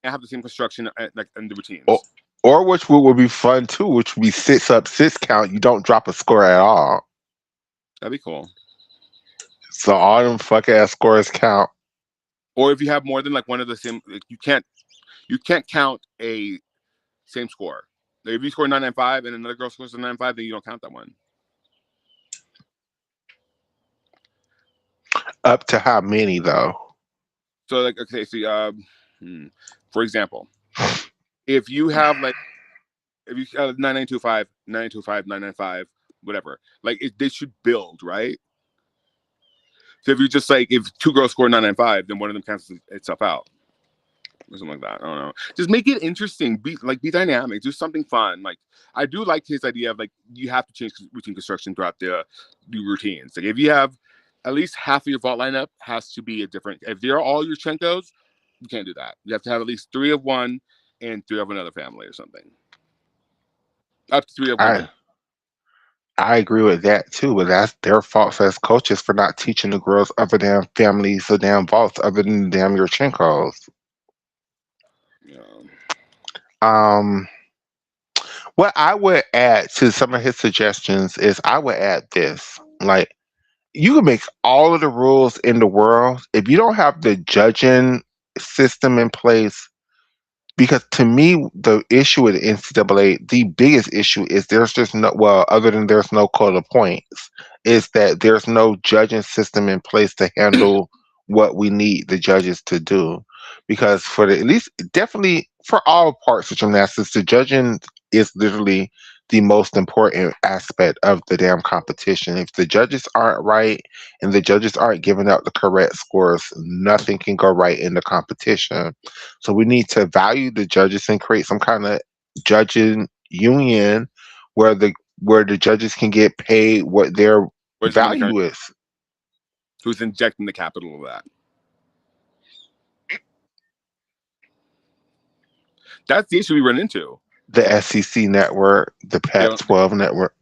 have the same construction like in the or, routines. or which would be fun too, which would be 6 up, 6 count. You don't drop a score at all, That'd be cool. so all them fuck ass scores count. Or if you have more than like one of the same, like you can't count a same score. Like if you score 995 and another girl scores a 995, then you don't count that one. Up to how many though? So like okay, so for example, if you have like if you have 9925, 9925, 995, whatever, like they should build, right? So if you just like if two girls score 995, then one of them cancels itself out. Or something like that. I don't know. Just make it interesting. Be dynamic. Do something fun. Like I do like his idea of like you have to change routine construction throughout the routines. Like if you have at least half of your vault lineup has to be a different. If they're all your Chenkos, you can't do that. You have to have at least 3 of one and 3 of another family or something. Up to 3 of one. I I agree with that too, but that's their fault as coaches for not teaching the girls other damn families or damn vaults other than damn Yurchenkos. Yeah. Um, what I would add to some of his suggestions is I would add this. Like, you can make all of the rules in the world. If you don't have the judging system in place, because to me, the issue with the NCAA, the biggest issue is there's just no, well, other than there's no code of points, is that there's no judging system in place to handle what we need the judges to do. Because for the, at least, definitely for all parts of gymnastics, the judging is literally the most important aspect of the damn competition. If the judges aren't right and the judges aren't giving out the correct scores, nothing can go right in the competition. So we need to value the judges and create some kind of judging union where the judges can get paid what their Where's the money coming? value is. Who's injecting the capital of that? That's the issue we run into. The SEC network, the They don't. Pac-12 network.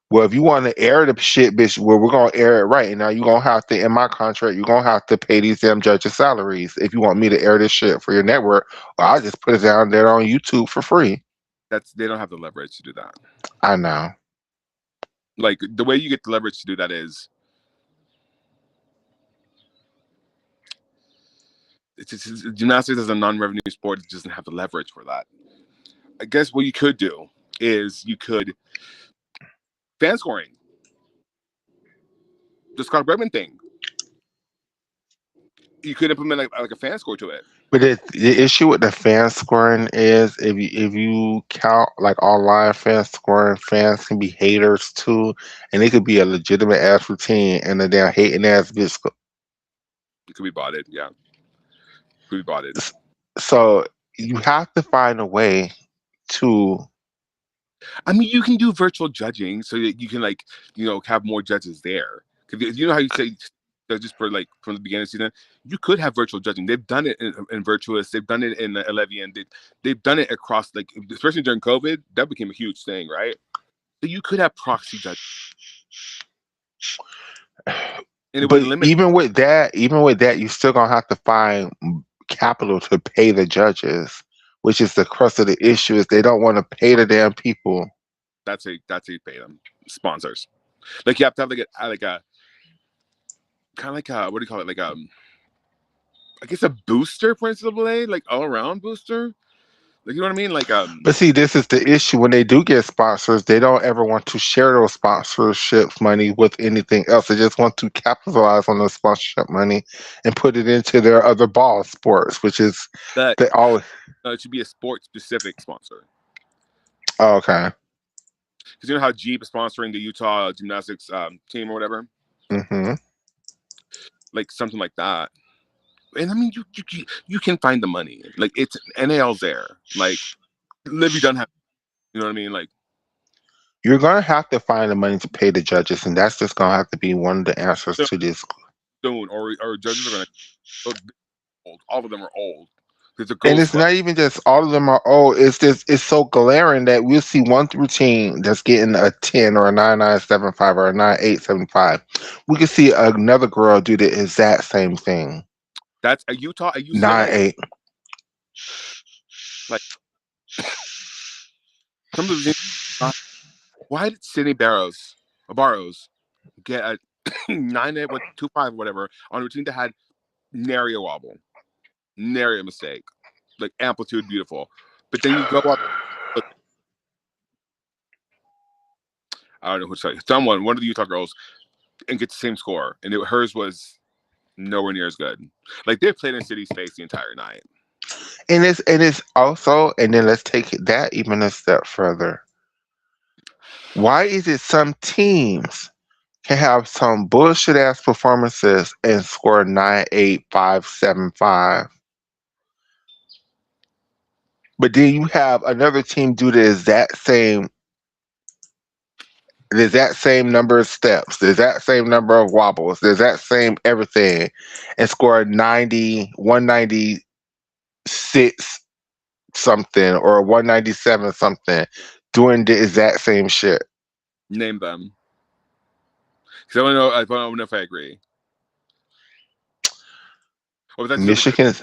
Well, if you want to air the shit, bitch, well, we're gonna air it right. And now you're gonna have to, in my contract, you're gonna have to pay these damn judges salaries if you want me to air this shit for your network. Or I'll just put it down there on YouTube for free. They don't have the leverage to do that. I know. Like the way you get the leverage to do that is gymnastics as a non-revenue sport doesn't have the leverage for that. I guess what you could do is you could fan scoring, the Scott Bregman thing. You could implement like a fan score to it. But the issue with the fan scoring is if you count like online fan scoring, fans can be haters too, and it could be a legitimate ass routine, and the damn hating ass bitch. It could be botted. Yeah, it could be botted. So you have to find a way to. I mean, you can do virtual judging so that you can have more judges there. Because you know how you say judges for like from the beginning of the season, you could have virtual judging. They've done it in Virtuous. They've done it in Elevian. They've done it across especially during COVID. That became a huge thing, right? So you could have proxy judging, and it would But limit. even with that, you still gonna have to find capital to pay the judges, which is the crux of the issue. Is they don't want to pay the damn people. That's a pay them sponsors. Like you have to have like a kind of like a what do you call it? Like I guess a booster for NCAA, like all around booster. Like you know what I mean? Like But see, this is the issue. When they do get sponsors, they don't ever want to share those sponsorship money with anything else. They just want to capitalize on the sponsorship money and put it into their other ball sports, which is that they always. it should be a sport specific sponsor. Oh, okay. Because you know how Jeep is sponsoring the Utah gymnastics team or whatever, Hmm. like something like that. And I mean, you can find the money. Like it's NAL's there. Like Livy Dunn have, you know what I mean? Like You're gonna have to find the money to pay the judges, and that's just gonna have to be one of the answers Soon, to this. soon, or judges are gonna old. All of them are old because the And girls it's love. not even just all of them are old. It's just it's so glaring that we'll see one routine that's getting a 10 or a 9975 or a 9875. We can see another girl do the exact same thing. That's a Utah, a UCLA. 98. Like some of the why did Sydney Barrows get a 9.25 whatever on a routine that had nary a wobble, nary a mistake, like amplitude beautiful. But then you go up, I don't know who to say, one of the Utah girls, and get the same score, and hers was nowhere near as good. Like they played in City's face the entire night. And it's also, and then let's take that even a step further. Why is it some teams can have some bullshit ass performances and score 98575, but then you have another team do the exact same number of steps, the exact same number of wobbles, the exact same everything, and score 196 something or 197 something doing the exact same shit. Name them, because I want to know. I want to know if I agree. Or was that just because? Michigan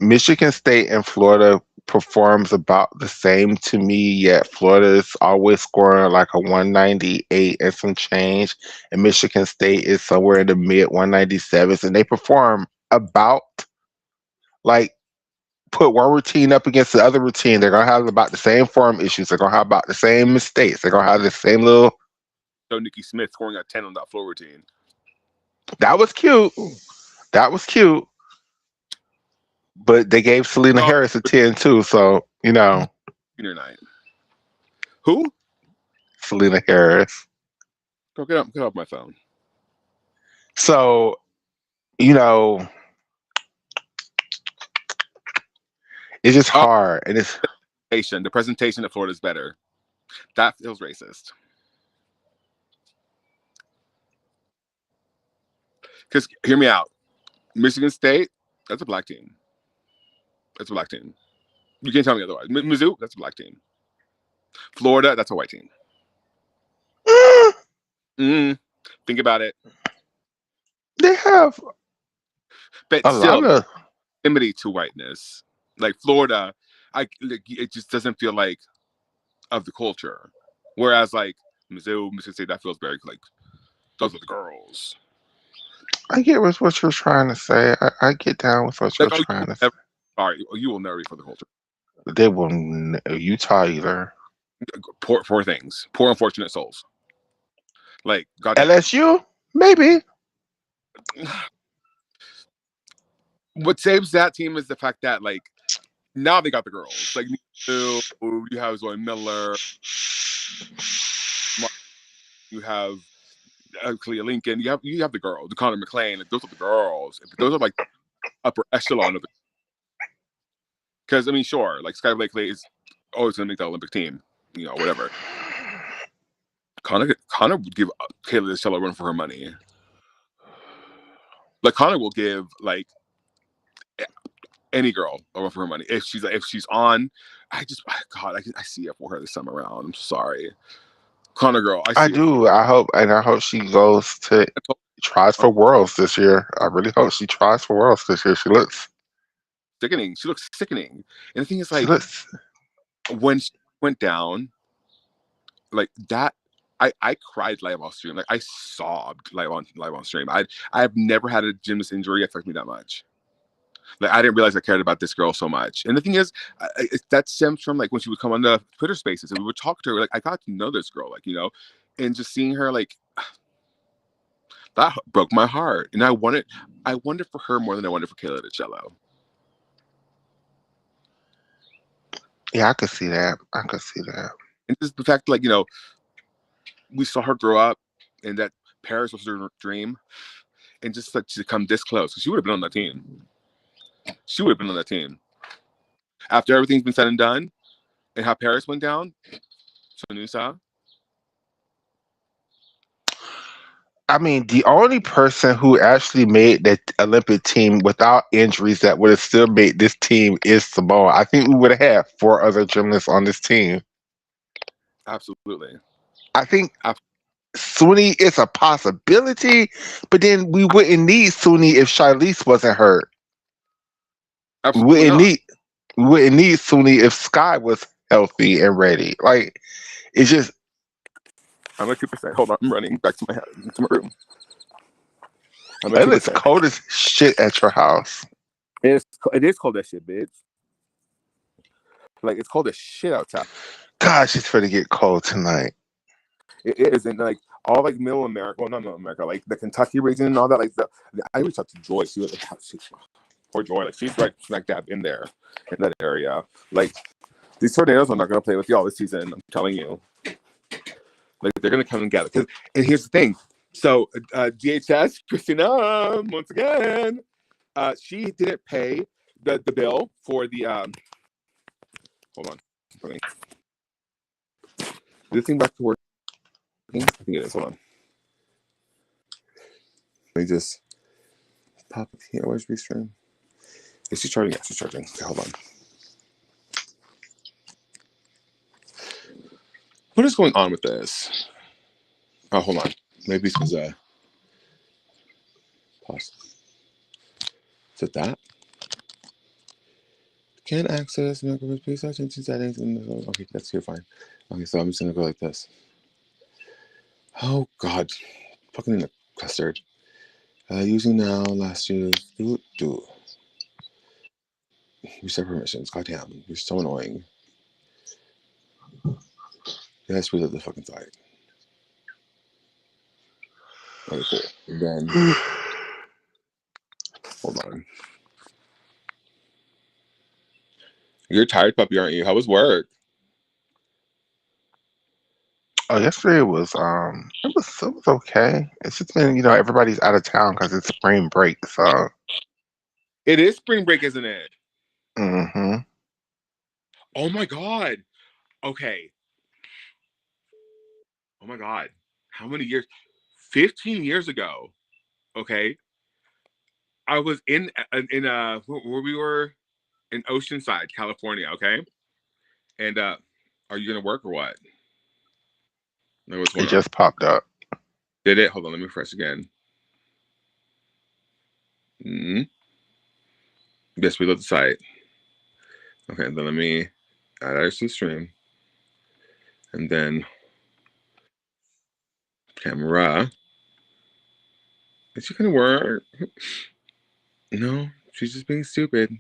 Michigan State and Florida performs about the same to me, yet Florida is always scoring like a 198 and some change, and Michigan State is somewhere in the mid 197s, and they perform about like put one routine up against the other routine. They're gonna have about the same form issues. They're gonna have about the same mistakes. They're gonna have the same little. So Nikki Smith scoring a 10 on that floor routine. That was cute. That was cute. But they gave Selena Oh, Harris a 10 too, so senior night. Who? Selena Harris. Go get off my phone. So you know, it's just Oh, hard, and it's the presentation of Florida is better. That feels racist. Because hear me out. Michigan State, that's a black team. That's a black team. You can't tell me otherwise. Mizzou, that's a black team. Florida, that's a white team. mm, Mm, think about it. they have But a lot still, of. proximity to whiteness. Like Florida, it just doesn't feel like of the culture. Whereas like Mizzou, Michigan State, that feels very like those are the girls. I get what you're trying to say. I get down with what you're Like oh, trying to say. you will never be for the culture. They will Utah either. Poor things, poor unfortunate souls. Like goddamn. LSU maybe. What saves that team is the fact that like now they got the girls. Like you have Zoe Miller, you have Clea Lincoln, you have the girls, the Connor McLean. Like, those are the girls. Those are like upper echelon of it. Because I mean, sure, like Sky Blakely is always going to make the Olympic team. Whatever. Connor would give Kayla DeCello a run for her money. Like Connor will give like any girl a run for her money if she's on. I see it for her this time around. I'm sorry, Connor girl. I I see it for do. I hope she goes to tries her. for worlds this year. I really hope she tries for worlds this year. Sickening. She looks sickening. And the thing is, She like, looks. when she went down, like that, I cried live on stream. Like I sobbed live on stream. I have never had a gymnast injury affect me that much. Like I didn't realize I cared about this girl so much. And the thing is, that stems from like when she would come on the Twitter Spaces and we would talk to her. Like I got to know this girl, like and just seeing her like that broke my heart. And I wanted for her more than I wanted for Kayla DeCello. Yeah, I could see that. I could see that. And just the fact, like we saw her grow up, and that Paris was her dream, and just like to come this close, because she would have been on that team. She would have been on that team after everything's been said and done, and how Paris went down. So Nusa, I mean, the only person who actually made that Olympic team without injuries that would have still made this team is Samoa. I think we would have had four other gymnasts on this team. Absolutely. I think Ab- Suni is a possibility, but then we wouldn't need Suni if Charlize wasn't hurt. We Absolutely wouldn't not. need we wouldn't need Suni if Sky was healthy and ready. Like it's just I'm at 2%. Hold on, I'm running back to my room. I'm at it two is percent. cold as shit at your house. It is cold as shit, bitch. Like it's cold as shit outside. Gosh, it's gonna get cold tonight. It is, and like all like middle America, well not middle America, like the Kentucky region and all that. Like I reached out to Joy. She was like, poor Joy, like she's right smack dab in there, in that area. Like these tornadoes are not gonna play with y'all this season. I'm telling you. Like they're gonna come and get it. And here's the thing. So DHS Christina once again, she didn't pay the bill for the hold on. This thing back to working? I think it is. Hold on. Let me just pop it here. Where's restream? Is she charging? Yeah, she's charging. Okay, hold on. What is going on with this? Oh, hold on. Maybe it's because pause. Is it that? Can't access please attention settings. Okay, that's here fine. Okay, so I'm just gonna go like this. Oh God, fucking in the custard. Using now last year's do reset permissions. Goddamn, you're so annoying. Yes, we love the fucking site. Okay, cool. And then hold on. You're tired, puppy, aren't you? How was work? Oh, yesterday it was okay. It's just been everybody's out of town because it's spring break. So, It is spring break, isn't it? hmm Oh my God. Okay. Oh my God. How many years? 15 years ago. Okay. I was in where we were in Oceanside, California. Okay. And are you gonna work or what? No, what's it going on? just popped up. Did it? Hold on. Let me refresh again. Mm-hmm. Yes, we love the site. Okay. Then let me add ours to the stream, and then camera. Is she gonna work? No, she's just being stupid.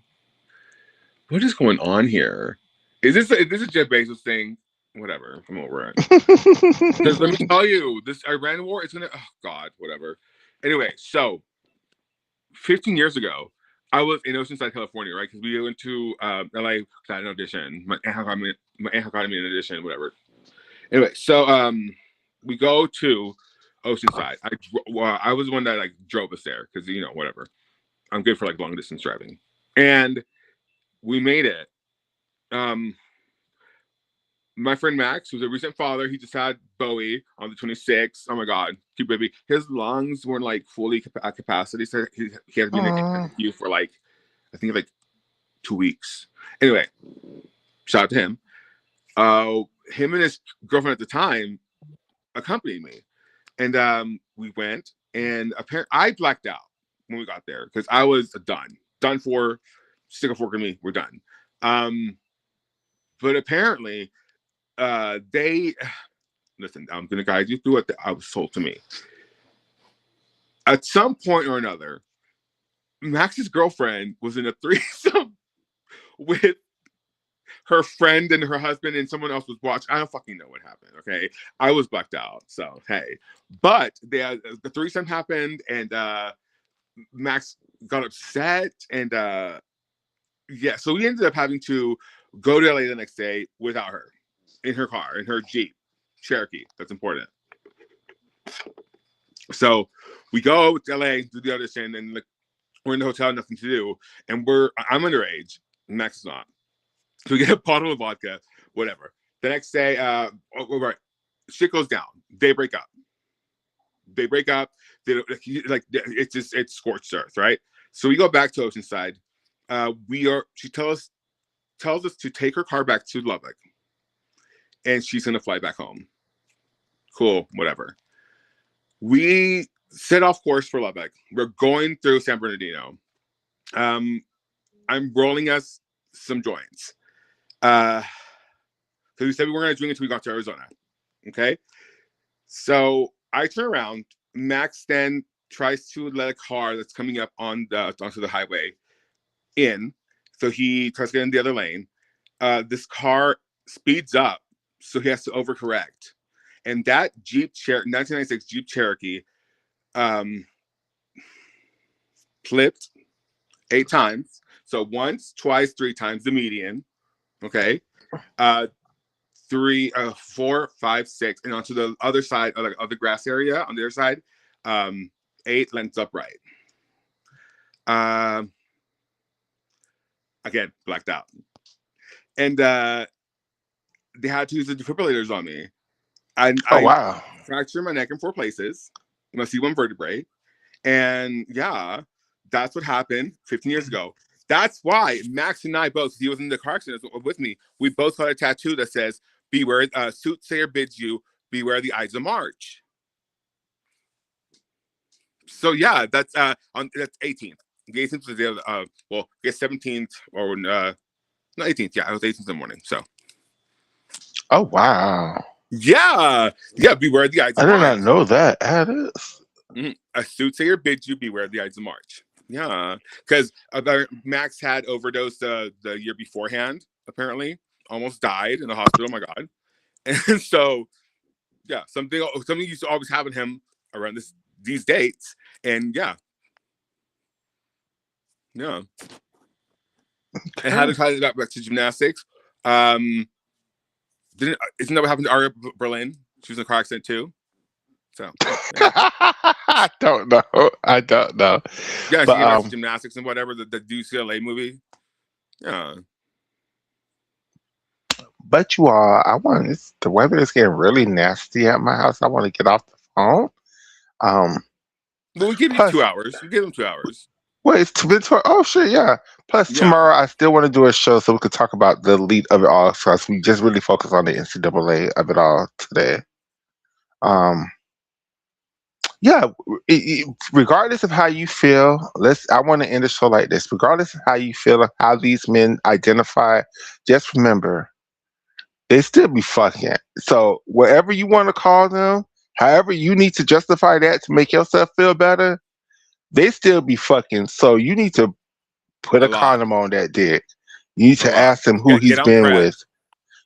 What is going on here? Is this a Jeff Bezos thing? Whatever. I'm over it. Because let me tell you, this Iran war is gonna. Oh God, whatever. Anyway, so 15 years ago, I was in Oceanside, California, right? Because we went to LA because I had an audition. My aunt got me an audition, whatever. Anyway, so we go to Oceanside. I was the one that like drove us there because whatever. I'm good for like long distance driving, and we made it. Um, my friend Max, who's a recent father, he just had Bowie on the 26th. Oh my God, cute baby. His lungs weren't like fully at capacity, so he had to be in the Aw. ICU for like, I think like 2 weeks. Anyway, shout out to him. Him and his girlfriend at the time accompanied me, and we went. And apparently, I blacked out when we got there because I was done for. Stick a fork in me. We're done. Um, but apparently, they listen, I'm going to guide you through what I was told to me. At some point or another, Max's girlfriend was in a threesome with her friend and her husband, and someone else was watching. I don't fucking know what happened. Okay, I was blacked out. So hey, but the threesome happened, and Max got upset, and yeah, so we ended up having to go to LA the next day without her in her car, in her Jeep Cherokee. That's important. So we go to LA, do the audition, and like we're in the hotel, nothing to do, and I'm underage, Max is not. So we get a bottle of vodka, whatever. The next day, right, shit goes down. They break up. they break up. They don't, like it's scorched earth, right? So we go back to Oceanside. She tells us to take her car back to Lubbock, and she's gonna fly back home. Cool, whatever. We set off course for Lubbock. We're going through San Bernardino. Um, I'm rolling us some joints. So we said we weren't gonna drink until we got to Arizona. Okay. So I turn around. Max then tries to let a car that's coming up onto the highway in. So he tries to get in the other lane. This car speeds up, so he has to overcorrect. And that 1996 Jeep Cherokee, um, flipped 8 times. So once, twice, 3 times the median. Okay. Uh, three, 4, 5, 6, and onto the other side of the grass area on the other side, 8 lengths upright. Um, Again, blacked out, and they had to use the defibrillators on me. And Oh I wow. fractured my neck in 4 places, my C1 vertebrae, and yeah, that's what happened 15 years ago. That's why Max and I both, he was in the car accident with me. We both got a tattoo that says, "Beware, soothsayer bids you, beware the Ides of March." So yeah, that's 18th. The 18th was the other, well, I guess 17th or no 18th. Yeah, it was 18th in the morning. So Oh wow. yeah, beware the Ides I of did not March. know that. Addis. A soothsayer bids you beware the Ides of March. Yeah, because Max had overdosed the year beforehand. Apparently, almost died in the hospital. Oh my God! And so yeah, something used to always happen to him around these dates. And yeah. And how to Okay. tie that back to gymnastics. Um, isn't that what happened to Aria Berlin? She was in a car accident too. So yeah, I don't know. I don't know. yeah. She But came back to gymnastics and whatever the UCLA movie. Yeah, you all, the weather is getting really nasty at my house. I want to get off the phone. Um, well, we give you plus, 2 hours. We give them 2 hours. wait, it's been oh shit, yeah. Plus Yeah. tomorrow I still want to do a show so we could talk about the lead of it all. So we just really focus on the NCAA of it all today. Um, yeah, regardless of how you feel, I want to end the show like this. Regardless of how you feel, of how these men identify, just remember they still be fucking. So whatever you want to call them, however you need to justify that to make yourself feel better, they still be fucking. So you need to put A a lot. condom on that dick. You need A to lot. ask him who Get he's on been prep. with.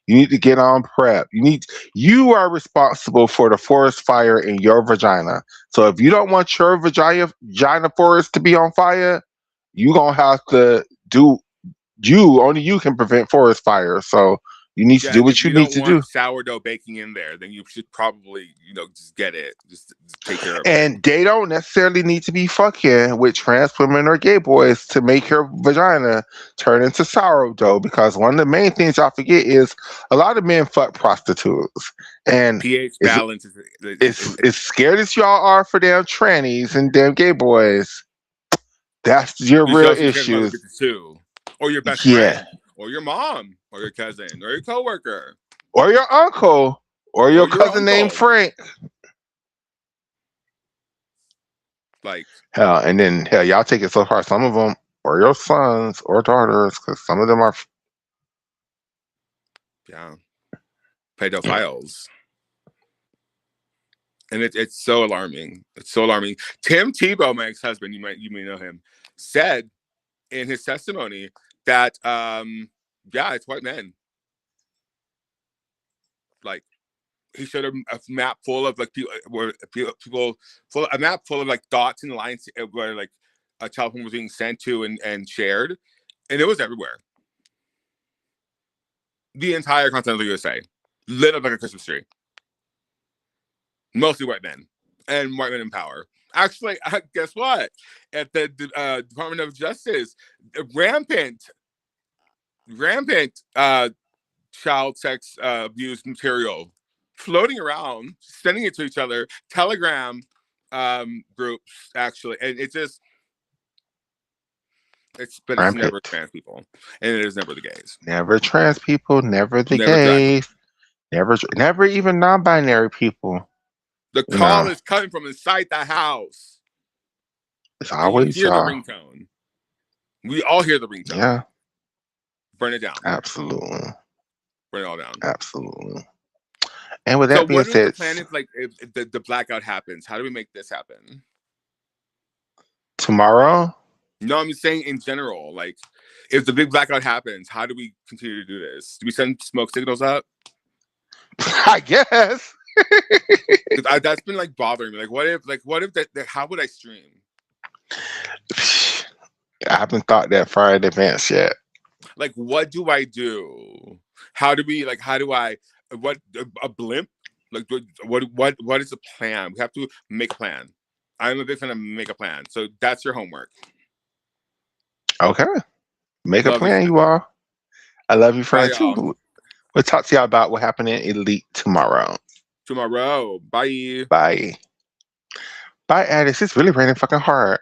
You need to get on prep. You are responsible for the forest fire in your vagina. So if you don't want your vagina forest to be on fire, you gonna have to do only you can prevent forest fire. So you need to Yeah, do and what if you you need don't to do. want sourdough baking in there, then you should probably, just get it. Just take care of it. And they don't necessarily need to be fucking with trans women or gay boys to make your vagina turn into sourdough. Because one of the main things y'all forget is a lot of men fuck prostitutes. And pH as, balance as scared as y'all are for damn trannies and damn gay boys, that's your you should real also be scared of other issues. bitches too, or your best Yeah. friend, or your mom, or your cousin, or your coworker, Or your uncle, or your or your cousin named uncle. Frank. Like, Hell, and then hell, y'all take it so far. Some of them are your sons or daughters, because some of them are. yeah, pedophiles. And it's so alarming. It's so alarming. Tim Tebow, my ex-husband, you may know him, said in his testimony that yeah, it's white men. Like, he showed a map full of like people full a map full of like dots and lines where like a telephone was being sent to and shared, and it was everywhere. The entire continental USA lit up like a Christmas tree. Mostly white men and white men in power. Actually, guess what? At the Department of Justice, rampant, rampant child sex abuse material floating around, sending it to each other. Telegram, groups actually, and it's never Rampant. trans people, and it is never the gays, Never trans people, never the never drag queens. gays, never even non-binary people. The You call know, is coming from inside the house, it's and you always hear the y'all. ringtone. We all hear the ringtone. Yeah, Burn it down. absolutely, Burn it all down. absolutely. And with So that being what is the said, plan if the blackout happens? How do we make this happen? tomorrow, No, I'm saying in general, like if the big blackout happens, how do we continue to do this? Do we send smoke signals up? I guess. That's been like bothering me. What if that how would I stream? I haven't thought that far in advance yet. Like what do I do? How do I what a blimp? Like what is the plan? We have to make a plan. I'm a big fan of make a plan. So that's your homework. Okay, make a Love you, plan, you friend. all. I love you, Bye friend, y'all. too. We'll talk to y'all about what happened in Elite tomorrow. Tomorrow. Bye. Bye. Bye, Addis. It's really raining fucking hard.